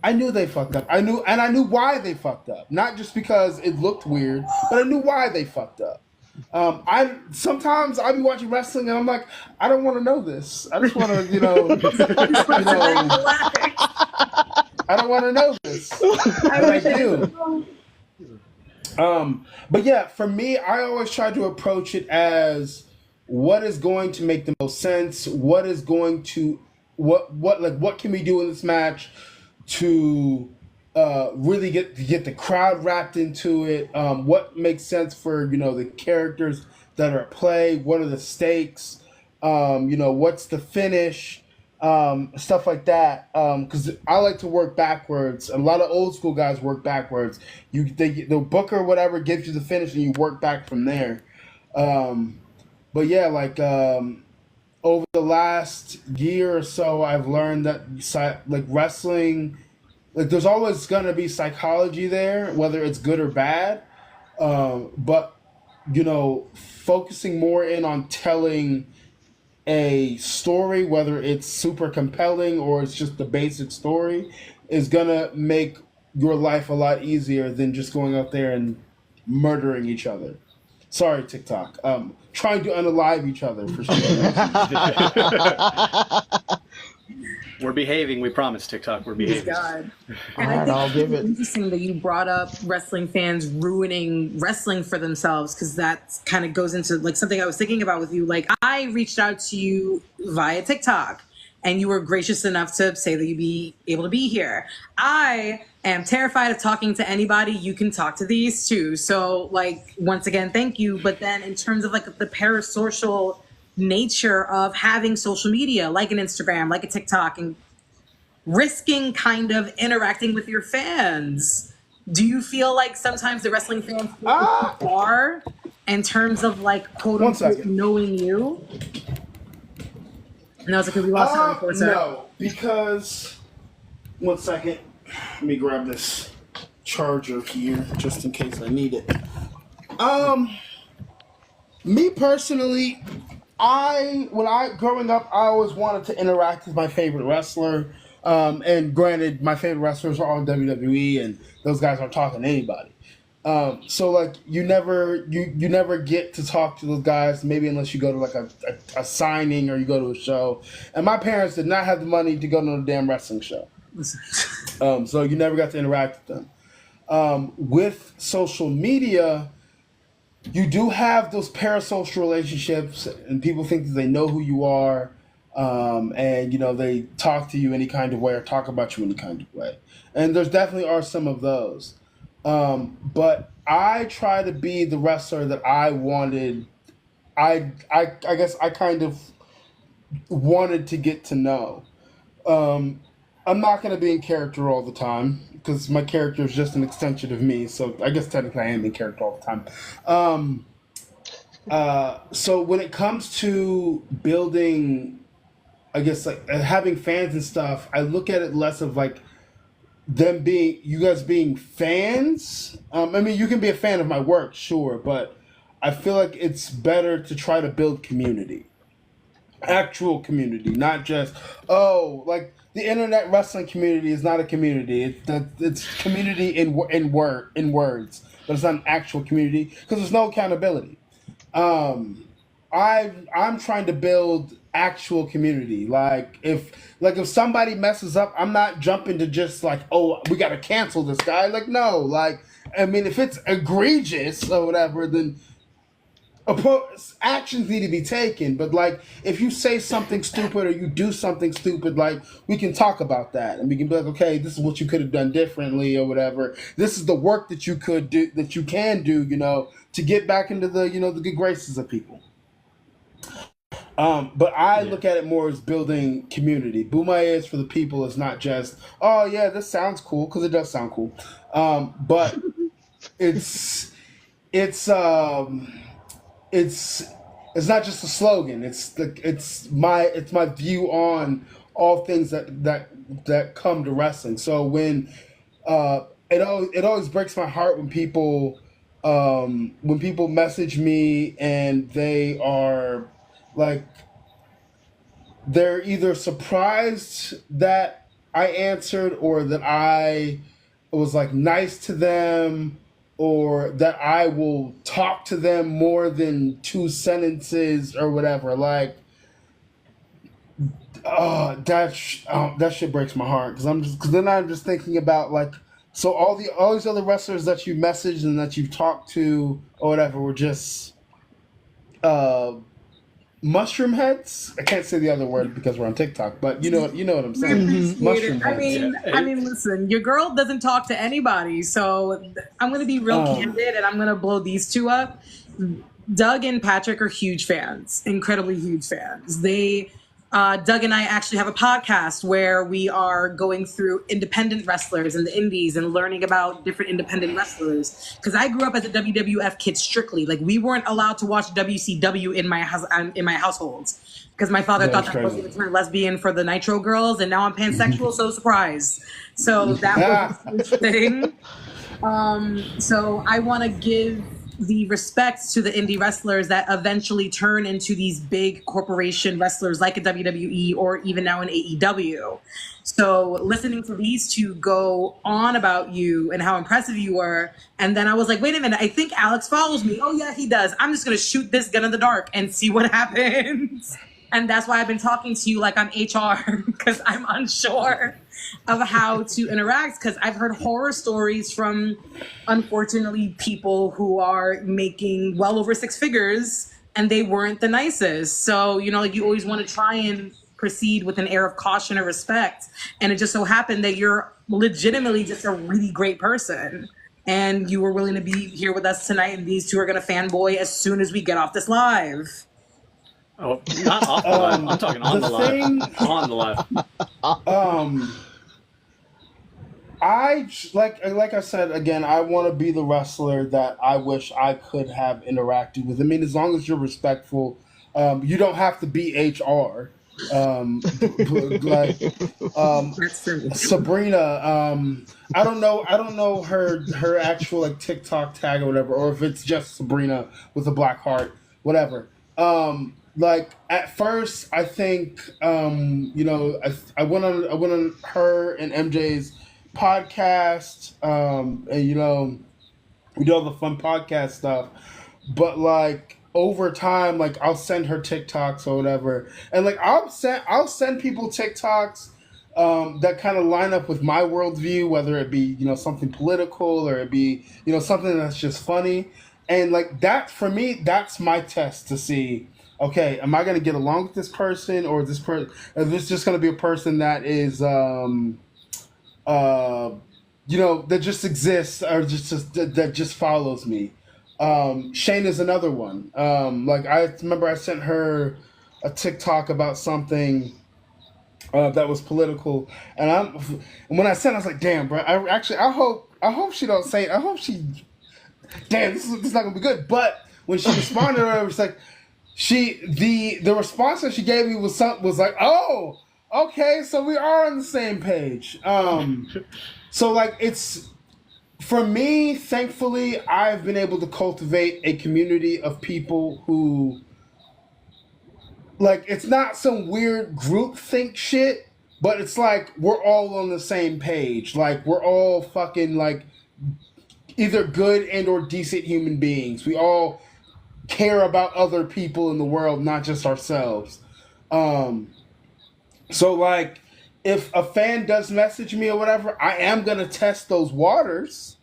I knew why they fucked up. Not just because it looked weird, but I knew why they fucked up. Sometimes I'll be watching wrestling and I'm like, I don't want to know this. I just want to, I don't want to know this. But I do. But yeah, for me, I always try to approach it as what is going to make the most sense. What can we do in this match to really get the crowd wrapped into it? What makes sense for the characters that are at play? What are the stakes? What's the finish? Stuff like that. Because I like to work backwards. A lot of old school guys work backwards. The booker, whatever, gives you the finish, and you work back from there. But yeah, like over the last year or so, I've learned that like wrestling, like there's always gonna be psychology there, whether it's good or bad. But focusing more in on telling a story, whether it's super compelling or it's just the basic story, is gonna make your life a lot easier than just going out there and murdering each other. Sorry, TikTok. Trying to unalive each other for sure. We're behaving. We promise, TikTok. We're Please behaving. God. All And I right, think I'll it's give really it. interesting that you brought up wrestling fans ruining wrestling for themselves, because that kind of goes into like something I was thinking about with you. Like, I reached out to you via TikTok, and you were gracious enough to say that you'd be able to be here. I am terrified of talking to anybody. You can talk to these too. So, like, once again, thank you. But then in terms of like the parasocial nature of having social media, like an Instagram, like a TikTok, and risking kind of interacting with your fans, do you feel like sometimes the wrestling fans are in terms of like quote One unquote second. knowing you? No, it's okay. We lost Harry for a sec. No, because 1 second. Let me grab this charger here just in case I need it. Me personally, growing up, I always wanted to interact with my favorite wrestler. And granted, my favorite wrestlers are all in WWE, and those guys aren't talking to anybody. So like you never get to talk to those guys, maybe unless you go to like a signing or you go to a show. And my parents did not have the money to go to a damn wrestling show. So you never got to interact with them. With social media, you do have those parasocial relationships, and people think that they know who you are, and they talk to you any kind of way or talk about you any kind of way. And there's definitely are some of those. But I try to be the wrestler that I wanted. I guess I kind of wanted to get to know. I'm not going to be in character all the time because my character is just an extension of me. So I guess technically I am in character all the time. So when it comes to building, I guess like having fans and stuff, I look at it less of like you guys being fans. I mean, you can be a fan of my work, sure, but I feel like it's better to try to build community. Actual community, not just like the internet wrestling community is not a community. It's community in words, but it's not an actual community because there's no accountability. I'm trying to build actual community. Like if somebody messes up, I'm not jumping to just like, oh, we got to cancel this guy. Like no, like I mean, if it's egregious or whatever, then actions need to be taken. But like if you say something stupid or you do something stupid, like we can talk about that and we can be like, okay, this is what you could have done differently or whatever. This is the work that you could do, that you can do, to get back into the the good graces of people. But I look at it more as building community. Boomaye is for the people. It's not just, oh yeah, this sounds cool, because it does sound cool. But it's not just a slogan. It's my view on all things that come to wrestling. So when it always breaks my heart when people message me and they are like, they're either surprised that I answered or that I was like nice to them, or that I will talk to them more than 2 sentences or whatever. Like, that shit breaks my heart, because then I'm just thinking about like, so all these other wrestlers that you messaged and that you've talked to or whatever were just mushroom heads. I can't say the other word because we're on TikTok, but you know what I'm saying. Mushroom heads. I mean, listen, your girl doesn't talk to anybody, so I'm going to be real candid, and I'm going to blow these two up. Doug and Patrick are huge fans, incredibly huge fans. Doug and I actually have a podcast where we are going through independent wrestlers in the indies and learning about different independent wrestlers. Because I grew up as a WWF kid strictly. Like, we weren't allowed to watch WCW in my household because my father thought that I was going to turn lesbian for the Nitro girls, and now I'm pansexual. So surprised. So that was the thing. So I want to give the respect to the indie wrestlers that eventually turn into these big corporation wrestlers like a WWE or even now in AEW. So listening to these two go on about you and how impressive you were, and then I was like, wait a minute, I think Alex follows me. Oh yeah, he does. I'm just going to shoot this gun in the dark and see what happens. And that's why I've been talking to you like I'm HR, because I'm unsure of how to interact, because I've heard horror stories from, unfortunately, people who are making well over six figures and they weren't the nicest. So, you know, like you always want to try and proceed with an air of caution or respect. And it just so happened that you're legitimately just a really great person. And you were willing to be here with us tonight, and these two are going to fanboy as soon as we get off this live. Oh, not off the live. I'm talking on the live. On the live. I like I said again. I want to be the wrestler that I wish I could have interacted with. I mean, as long as you're respectful, you don't have to be HR. Sabrina. I don't know her actual like TikTok tag or whatever, or if it's just Sabrina with a black heart, whatever. Like at first, I think you know I went on her and MJ's podcast, and you know we do all the fun podcast stuff, but like over time, like I'll send her TikToks or whatever, and like I'll send people TikToks that kind of line up with my worldview, whether it be you know something political or it be you know something that's just funny, and like that for me, that's my test to see. Okay, am I going to get along with this person, or is this just going to be a person that is, you know, that just exists, or that just follows me? Shane is another one. Like I remember I sent her a TikTok about something that was political, and when I sent, I was like, "Damn, bro! I hope she don't say it. I hope she, damn, this is not going to be good." But when she responded, I was like. The response that she gave me was like, oh, okay, so we are on the same page. So like it's for me, thankfully, I've been able to cultivate a community of people who like it's not some weird group think shit, but it's like we're all on the same page. Like we're all fucking like either good and or decent human beings. We all care about other people in the world, not just ourselves. So like if a fan does message me or whatever, I am gonna test those waters.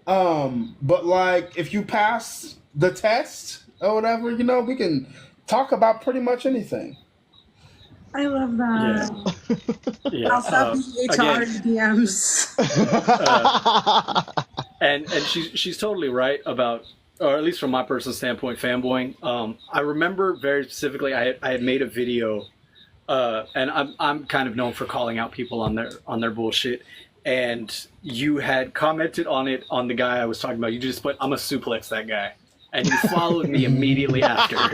But like if you pass the test or whatever, you know, we can talk about pretty much anything. I love that. Yeah. I'll stop being HR in the DMs. And she's totally right about, or at least from my personal standpoint, fanboying. I remember very specifically, I had made a video, and I'm kind of known for calling out people on their bullshit. And you had commented on it on the guy I was talking about. You just put, "I'm a suplex that guy," and you followed me immediately after. And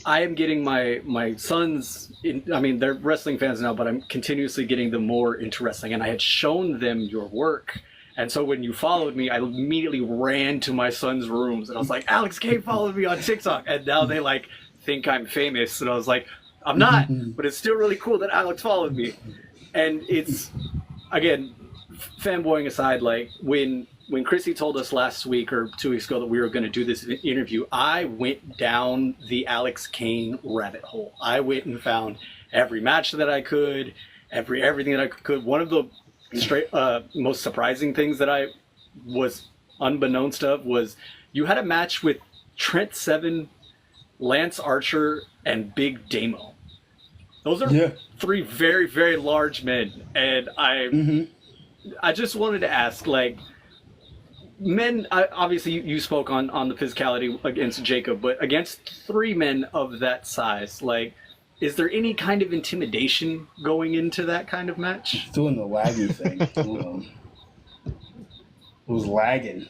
I am getting my sons. I mean, they're wrestling fans now, but I'm continuously getting them more into wrestling. And I had shown them your work. And so when you followed me, I immediately ran to my son's rooms. And I was like, "Alex Kane followed me on TikTok." And now they like think I'm famous. And I was like, "I'm not, but it's still really cool that Alex followed me." And it's, again, fanboying aside, like when Chrissy told us last week or 2 weeks ago that we were going to do this interview, I went down the Alex Kane rabbit hole. I went and found every match that I could, everything that I could. One of the most surprising things that I was unbeknownst of was you had a match with Trent Seven, Lance Archer, and Big Damo. Those are three very, very large men. And I just wanted to ask, like, men, obviously you spoke on the physicality against Jacob, but against three men of that size, like, is there any kind of intimidation going into that kind of match? Doing the laggy thing. It was lagging.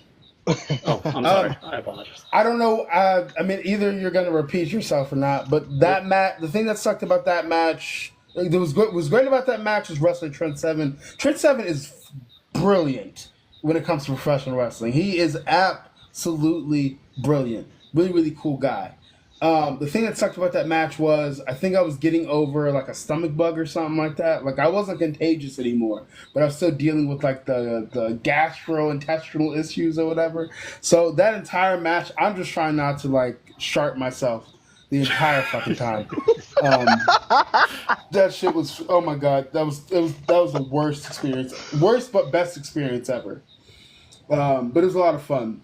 Oh, I'm sorry. I apologize. I don't know. I mean, either you're going to repeat yourself or not, but that match, the thing that sucked about that match, like, was great about that match was wrestling Trent Seven. Trent Seven is brilliant when it comes to professional wrestling. He is absolutely brilliant. Really, really cool guy. The thing that sucked about that match was I think I was getting over like a stomach bug or something like that. Like I wasn't contagious anymore, but I was still dealing with like the gastrointestinal issues or whatever. So that entire match, I'm just trying not to like sharp myself the entire fucking time. That shit was, oh my god, that was the worst experience, worst but best experience ever. But it was a lot of fun.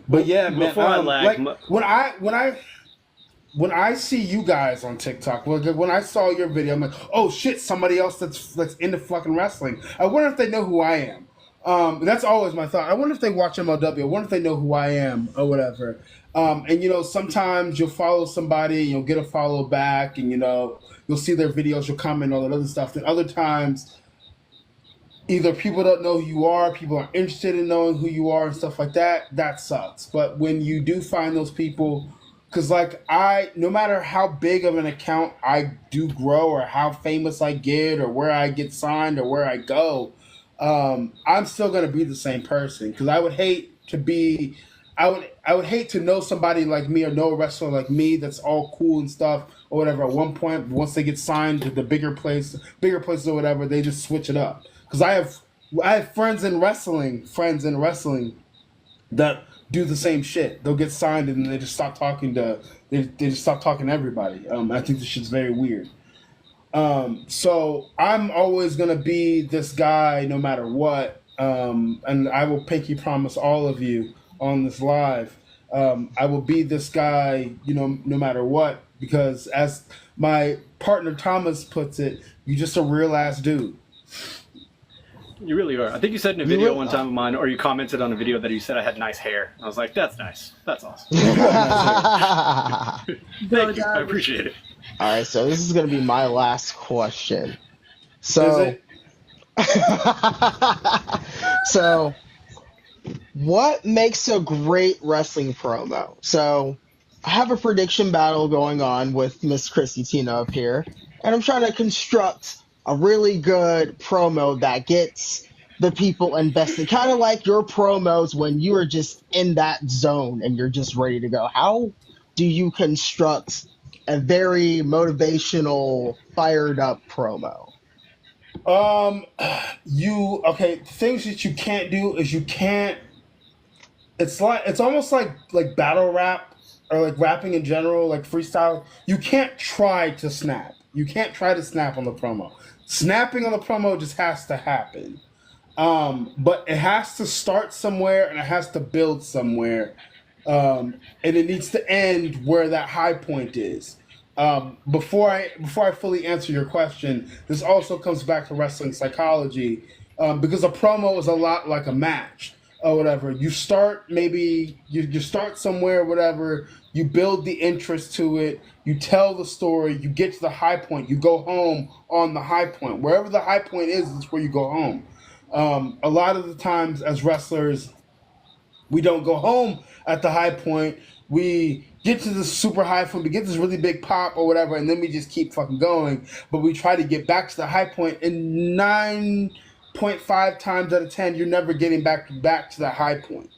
But yeah, man. Before I lag, like when I see you guys on TikTok, when I saw your video, I'm like, oh shit, somebody else that's into fucking wrestling. I wonder if they know who I am. That's always my thought. I wonder if they watch MLW. I wonder if they know who I am or whatever. And you know, sometimes you'll follow somebody, and you'll get a follow back, and you know, you'll see their videos, you'll comment all that other stuff. Then other times, either people don't know who you are, people aren't interested in knowing who you are and stuff like that. That sucks. But when you do find those people, because like no matter how big of an account I do grow, or how famous I get, or where I get signed, or where I go, I'm still gonna be the same person. Because I would hate to be, I would hate to know somebody like me, or know a wrestler like me that's all cool and stuff or whatever. At one point, once they get signed to the bigger places or whatever, they just switch it up. Because I have friends in wrestling that do the same shit. They'll get signed and they just stop talking to everybody. I think this shit's very weird. So I'm always gonna be this guy no matter what. And I will pinky promise all of you on this live. I will be this guy, you know, no matter what, because as my partner Thomas puts it, you're just a real ass dude. You really are. I think you said in a video one time of mine, or you commented on a video that you said I had nice hair. I was like, that's nice. That's awesome. Thank you. I appreciate it. All right, so this is going to be my last question. So, so what makes a great wrestling promo? So I have a prediction battle going on with Miss Chrissy Tina up here, and I'm trying to construct a really good promo that gets the people invested. Kind of like your promos when you are just in that zone and you're just ready to go. How do you construct a very motivational, fired up promo? Things that you can't do is it's almost like battle rap, or like rapping in general, like freestyle. You can't try to snap. You can't try to snap on the promo. Snapping on the promo just has to happen. But it has to start somewhere and it has to build somewhere. And it needs to end where that high point is. Before I fully answer your question, this also comes back to wrestling psychology, because a promo is a lot like a match or whatever. You start you start somewhere, whatever. You build the interest to it. You tell the story. You get to the high point. You go home on the high point. Wherever the high point is where you go home. A lot of the times as wrestlers, we don't go home at the high point. We get to the super high point, we get this really big pop or whatever, and then we just keep fucking going. But we try to get back to the high point, and 9.5 times out of 10, you're never getting back to that high point.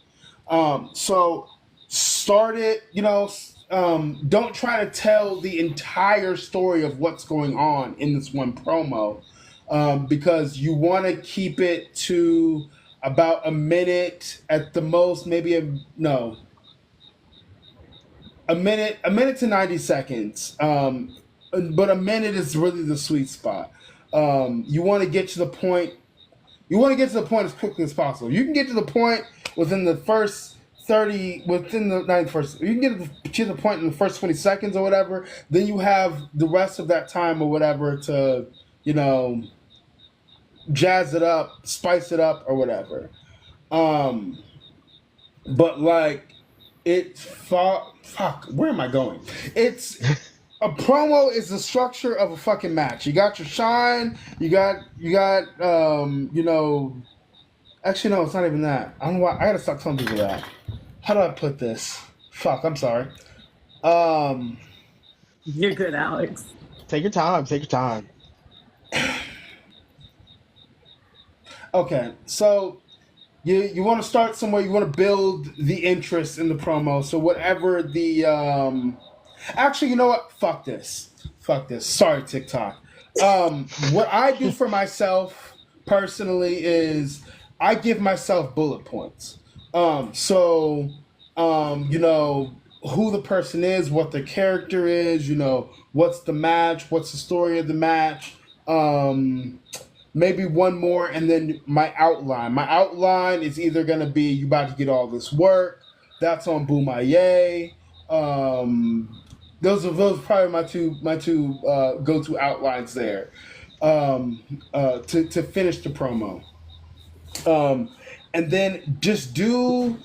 So start it, don't try to tell the entire story of what's going on in this one promo, because you want to keep it to about a minute at the most, a minute to 90 seconds. But a minute is really the sweet spot. You want to get to the point. You want to get to the point as quickly as possible. You can get to the point within the first 30, within the not first. You can get to the point in the first 20 seconds or whatever. Then you have the rest of that time or whatever to, jazz it up, spice it up, or whatever. But like, fuck, where am I going? It's a promo is the structure of a fucking match. You got your shine, you got actually no, it's not even that. I don't know why I gotta stop telling people that. How do I put this? Fuck, I'm sorry. You're good, Alex. Take your time. Okay, so you want to start somewhere. You want to build the interest in the promo. So whatever the actually, you know what? Fuck this. Fuck this. Sorry, TikTok. What I do for myself personally is I give myself bullet points. You know, who the person is, what their character is, you know, what's the match, what's the story of the match. Maybe one more, and then my outline. My outline is either going to be you about to get all this work. That's on Boomaye. Those are probably my two go to outlines there to finish the promo. And then just do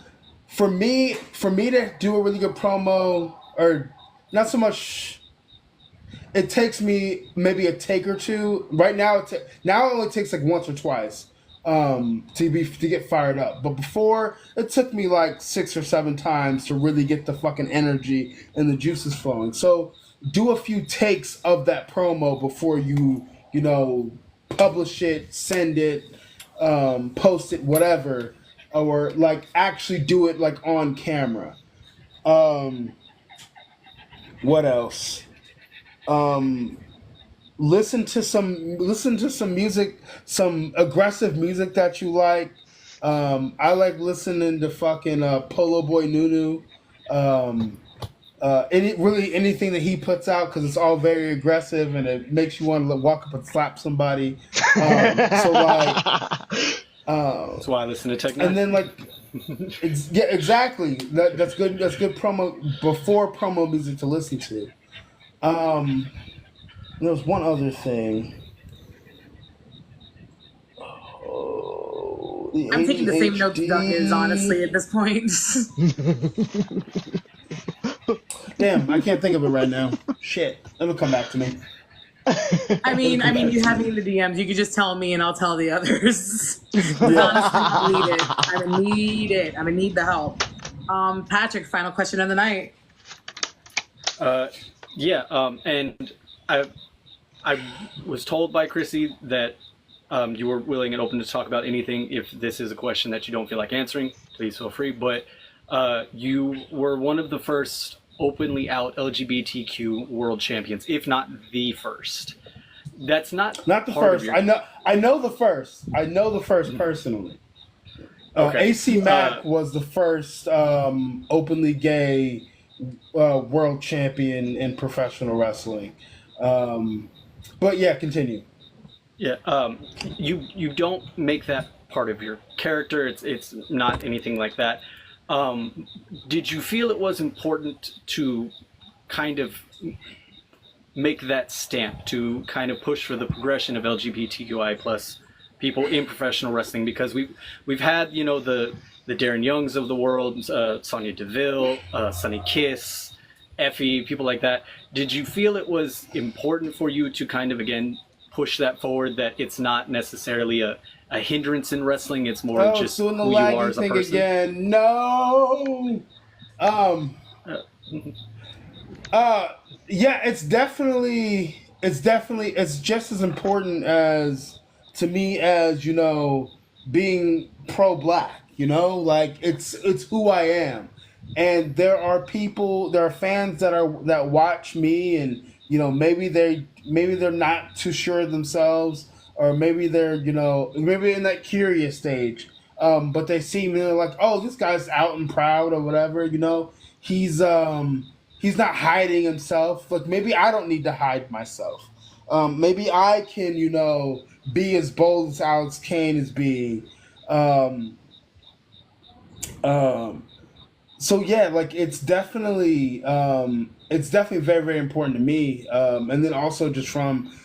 for me to do a really good promo, or not so much. It takes me maybe a take or two. Right now, now it only takes like once or twice to get fired up. But before, it took me like 6 or 7 times to really get the fucking energy and the juices flowing. So do a few takes of that promo before you know, publish it, send it, post it, whatever, or like actually do it like on camera. What else? Listen to some music, some aggressive music that you like. I like listening to fucking Polo Boy Nunu. Anything that he puts out, because it's all very aggressive and it makes you want to walk up and slap somebody. That's why I listen to techno. And then yeah, exactly. That's good. That's good promo before promo music to listen to. There was one other thing. I'm taking the same notes Doug is, honestly, at this point. Damn, I can't think of it right now. Shit, it'll come back to me. I mean, you have me in the DMs. You could just tell me, and I'll tell the others. Honestly, I need it. I need the help. Patrick, final question of the night. And I was told by Chrissy that you were willing and open to talk about anything. If this is a question that you don't feel like answering, please feel free. But you were one of the first openly out LGBTQ world champions, if not the first. That's not the first. I know the first. I know the first personally. Okay. AC Mack was the first openly gay world champion in professional wrestling. But yeah, continue. Yeah, you don't make that part of your character. It's not anything like that. Did you feel it was important to kind of make that stamp, to kind of push for the progression of LGBTQI plus people in professional wrestling? Because we've had, you know, the Darren Youngs of the world, Sonya Deville, Sonny Kiss, Effie, people like that. Did you feel it was important for you to kind of, again, push that forward, that it's not necessarily a hindrance in wrestling, it's more just who you are as a person? Again. No. Yeah, it's just as important as, to me, as, you know, being pro-black. You know, like it's who I am, and there are fans that watch me, and you know, maybe they're not too sure of themselves, or maybe they're, you know, maybe in that curious stage, but they see me and they're like, oh, this guy's out and proud or whatever, you know, he's not hiding himself. Like, maybe I don't need to hide myself. Maybe I can, you know, be as bold as Alex Kane is being. So yeah, like it's definitely very, very important to me. And then also just from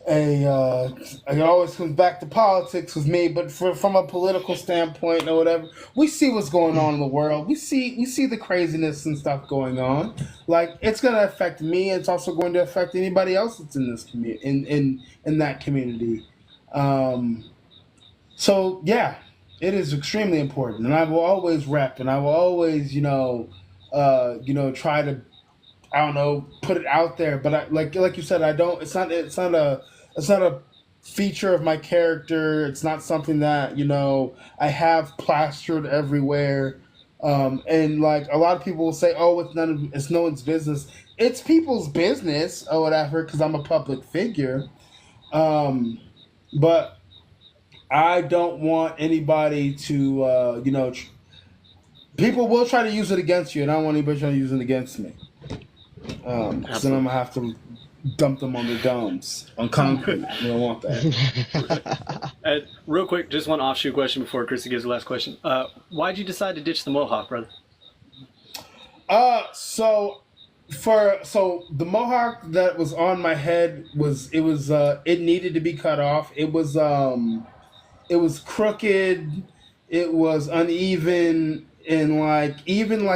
it always comes back to politics with me, but from a political standpoint or whatever, we see what's going on in the world. We see the craziness and stuff going on. Like, it's going to affect me. It's also going to affect anybody else that's in this community, in that community. So yeah. It is extremely important, and I will always rep, and I will always, you know, try to, I don't know, put it out there. But like you said, I don't. It's not a feature of my character. It's not something that, I have plastered everywhere. And like a lot of people will say, "Oh, it's no one's business." It's people's business or whatever because I'm a public figure. But I don't want anybody to, people will try to use it against you, and I don't want anybody trying to use it against me. Because then I'm gonna have to dump them on the domes on concrete. We don't want that. Real quick, just one offshoot question before Chrissy gives the last question. Why'd you decide to ditch the mohawk, brother? So the mohawk that was on my head it needed to be cut off. It was crooked, it was uneven, and even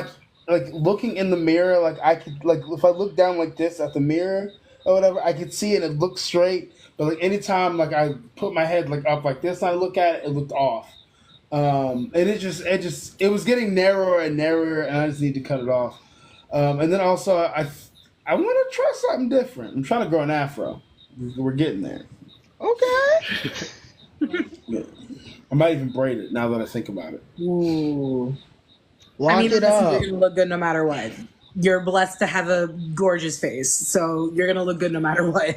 looking in the mirror, I could, if I look down like this at the mirror or whatever, I could see it and it looked straight. But anytime I put my head up like this and I look at it, it looked off. And it was getting narrower and narrower, and I just need to cut it off. And then also I want to try something different. I'm trying to grow an afro. We're getting there. Okay. Yeah. I might even braid it now that I think about it. Ooh. Lock it up. You're gonna look good no matter what. You're blessed to have a gorgeous face, so you're gonna look good no matter what.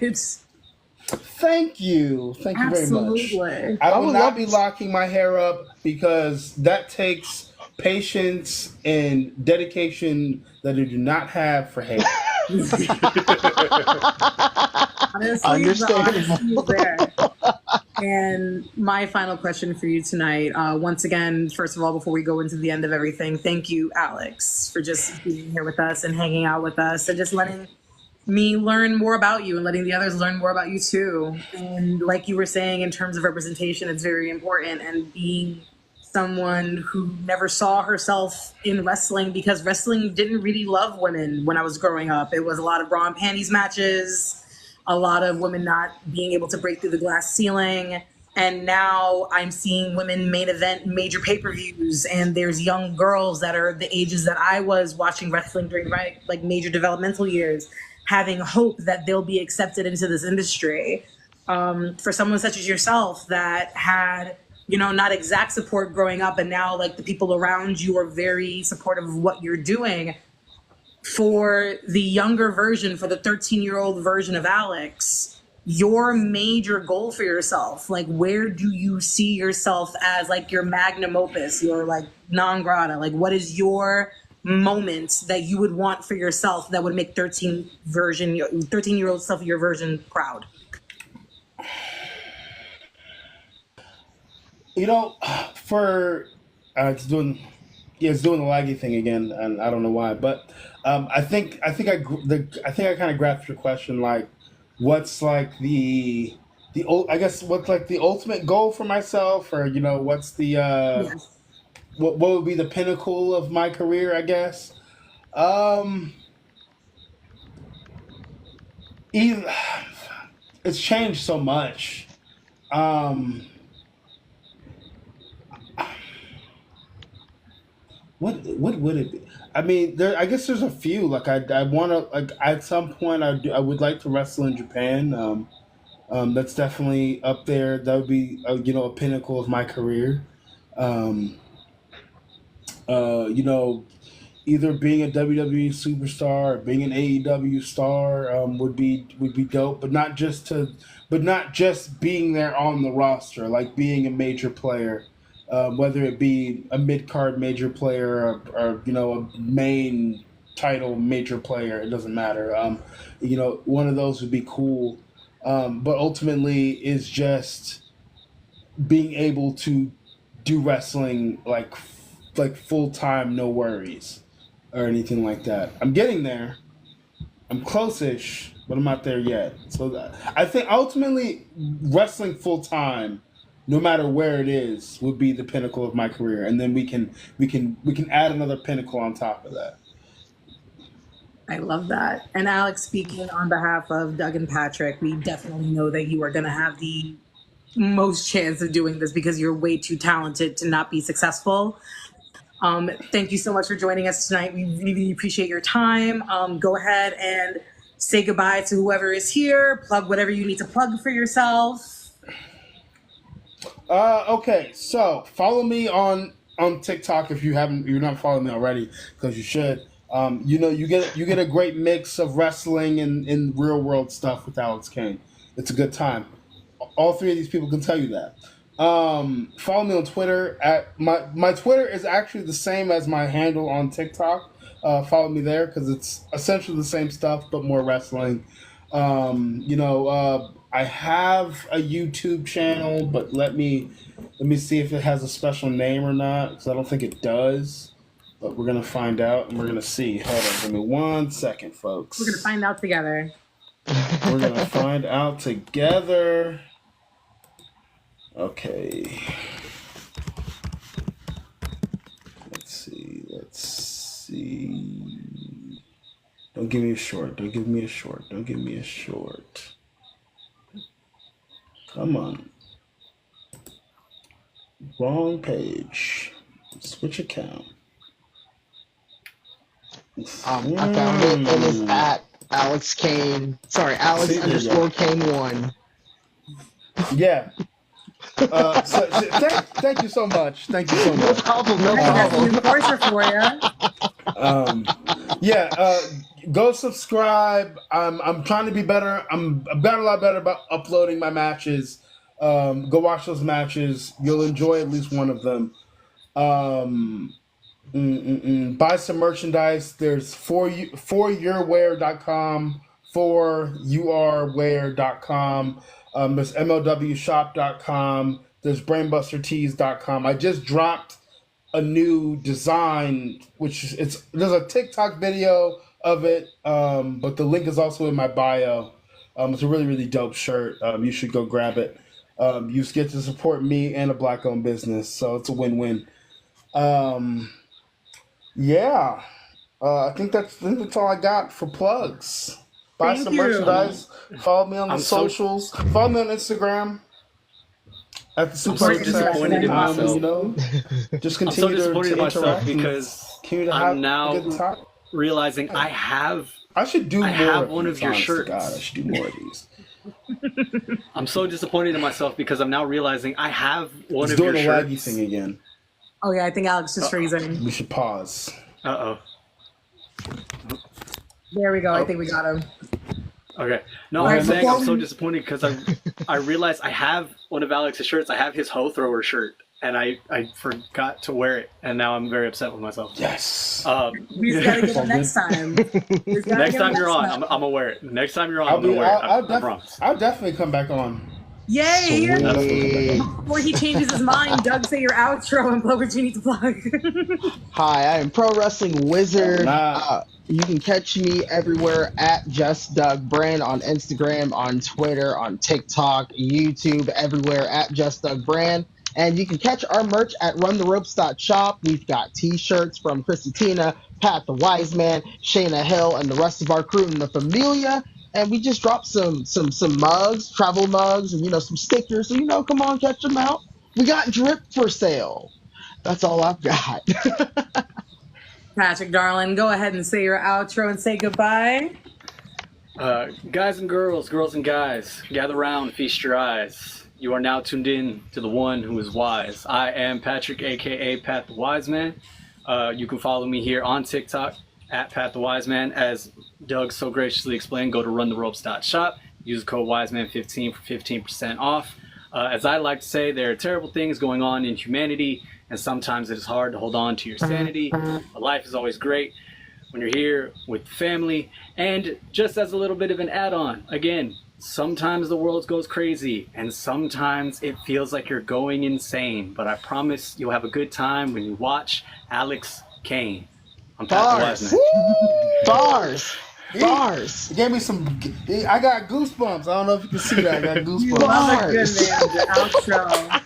Thank you very much. Absolutely. I will not be locking my hair up because that takes patience and dedication that I do not have for hair. Honestly, understandable. there. And my final question for you tonight, once again, first of all, before we go into the end of everything, thank you, Alex, for just being here with us and hanging out with us and just letting me learn more about you and letting the others learn more about you too. And like you were saying, in terms of representation, it's very important. And being someone who never saw herself in wrestling, because wrestling didn't really love women when I was growing up. It was a lot of bra and panties matches, a lot of women not being able to break through the glass ceiling. And now I'm seeing women main event major pay-per-views, and there's young girls that are the ages that I was watching wrestling during my major developmental years, having hope that they'll be accepted into this industry. For someone such as yourself that had, not exact support growing up, and now the people around you are very supportive of what you're doing. For the younger version, for the 13-year-old version of Alex, your major goal for yourself, where do you see yourself as your magnum opus, your non grata? What is your moment that you would want for yourself that would make 13-year-old self of your version proud? It's doing the laggy thing again, and I don't know why, but I think I kind of grasped your question. What's the ultimate goal for myself, or what's the Yes. what would be the pinnacle of my career? I guess. It's changed so much. What would it be? I mean, I guess there's a few. I want to at some point I would like to wrestle in Japan. That's definitely up there. That would be a pinnacle of my career. Either being a WWE superstar or being an AEW star would be dope, but not just being there on the roster, being a major player. Whether it be a mid-card major player or a main title major player, it doesn't matter. One of those would be cool. But ultimately is just being able to do wrestling full-time, no worries or anything like that. I'm getting there. I'm close-ish, but I'm not there yet. So I think ultimately wrestling full-time, no matter where it is, would be the pinnacle of my career, and then we can add another pinnacle on top of that. I love that. And Alex, speaking on behalf of Doug and Patrick, we definitely know that you are going to have the most chance of doing this because you're way too talented to not be successful. Thank you so much for joining us tonight. We really appreciate your time. Go ahead and say goodbye to whoever is here. Plug whatever you need to plug for yourself. Okay, so follow me on TikTok if you're not following me already, because you should. You get a great mix of wrestling and real world stuff with Alex Kane. It's a good time. All three of these people can tell you that. Follow me on Twitter at my Twitter is actually the same as my handle on TikTok. Follow me there because it's essentially the same stuff but more wrestling. I have a YouTube channel, but let me see if it has a special name or not, because I don't think it does. But we're gonna find out and we're gonna see. Hold on, give me 1 second, folks. We're gonna find out together. We're gonna find out together. Okay. Let's see. Don't give me a short. Come on. Wrong page. Switch account. I found it. It is at Alex Kane. Sorry, Alex underscore Kane 1. Yeah. Thank you so much. No problem. No problem. New course for you. Go subscribe. I'm trying to be better. I've gotten a lot better about uploading my matches. Go watch those matches. You'll enjoy at least one of them. Buy some merchandise. There's foryourwear.com, foryourwear.com. There's MLWshop.com. There's brainbustertees.com. I just dropped a new design, there's a TikTok video of it, but the link is also in my bio. It's a really, really dope shirt. You should go grab it. You get to support me and a black-owned business, so it's a win-win. I think that's all I got for plugs. Buy Thank some you. merchandise. Follow me on the socials. Follow me on Instagram. At the I'm so disappointed in myself. Just I'm so continue disappointed in to myself interact because and I'm now a good time. realizing I should do more. have of one these, of your honest to shirts. God, I should do more of these. I'm so disappointed in myself because I'm now realizing I have one It's of your doing the laggy shirts. thing again. Oh yeah, I think Alex is freezing. We should pause. Uh-oh. There we go. I think we got him. Okay. No, Alright, I'm saying I'm so before- disappointed because I realized I have one of Alex's shirts. I have his hoe thrower shirt, and I forgot to wear it, and now I'm very upset with myself. Yes. We just gotta get it next time. Next time you're on, I'm gonna wear it. Next time you're on, I'm gonna wear it. I promise. I'll definitely come back on. Yay! Sweet. Before he changes his mind, Doug, say your outro and plug what you need to plug. Hi, I am Pro Wrestling Wizard. Nah. You can catch me everywhere at Just Doug Brand on Instagram, on Twitter, on TikTok, YouTube, everywhere at Just Doug Brand. And you can catch our merch at runtheropes.shop. We've got t-shirts from Chrissy Tina, Pat the Wiseman, Shayna Hill, and the rest of our crew in the Familia. And we just dropped some mugs, travel mugs, and some stickers. So come on, catch them out. We got drip for sale. That's all I've got. Patrick, darling, go ahead and say your outro and say goodbye. Guys and girls and guys, gather round, feast your eyes. You are now tuned in to the one who is wise. I am Patrick, aka Pat the Wiseman. You can follow me here on TikTok at Pat the Wiseman. As Doug so graciously explained, go to runtheropes.shop. Use code Wiseman15 for 15% off. As I like to say, there are terrible things going on in humanity, and sometimes it is hard to hold on to your sanity. But life is always great when you're here with family. And just as a little bit of an add-on, again, sometimes the world goes crazy, and sometimes it feels like you're going insane. But I promise you'll have a good time when you watch Alex Kane. I'm Pat the Wiseman. Bars. He gave me some. I got goosebumps. I don't know if you can see that. I got goosebumps. Love a good man, outro.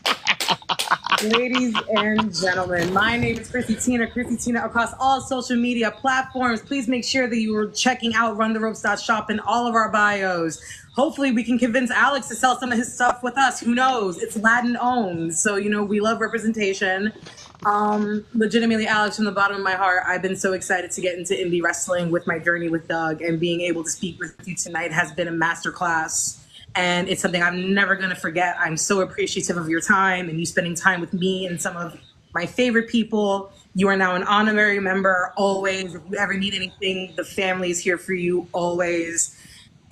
Ladies and gentlemen, my name is Chrissy Tina. Chrissy Tina across all social media platforms. Please make sure that you are checking out runtheropes.shop in all of our bios. Hopefully we can convince Alex to sell some of his stuff with us. Who knows? It's Latin owned. So, we love representation. Legitimately, Alex, from the bottom of my heart, I've been so excited to get into indie wrestling with my journey with Doug, and being able to speak with you tonight has been a masterclass. And it's something I'm never going to forget. I'm so appreciative of your time and you spending time with me and some of my favorite people. You are now an honorary member always. If you ever need anything, the family is here for you always.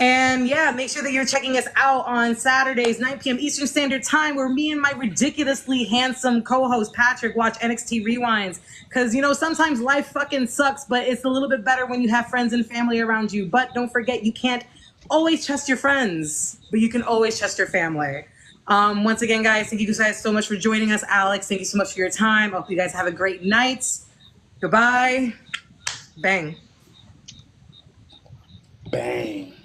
And yeah, make sure that you're checking us out on Saturdays, 9 p.m. Eastern Standard Time, where me and my ridiculously handsome co-host Patrick watch NXT Rewinds. Because, you know, sometimes life fucking sucks, but it's a little bit better when you have friends and family around you. But don't forget, you can't always trust your friends, but you can always trust your family. Once again, guys, thank you guys so much for joining us. Alex, thank you so much for your time. I hope you guys have a great night. Goodbye. Bang. Bang.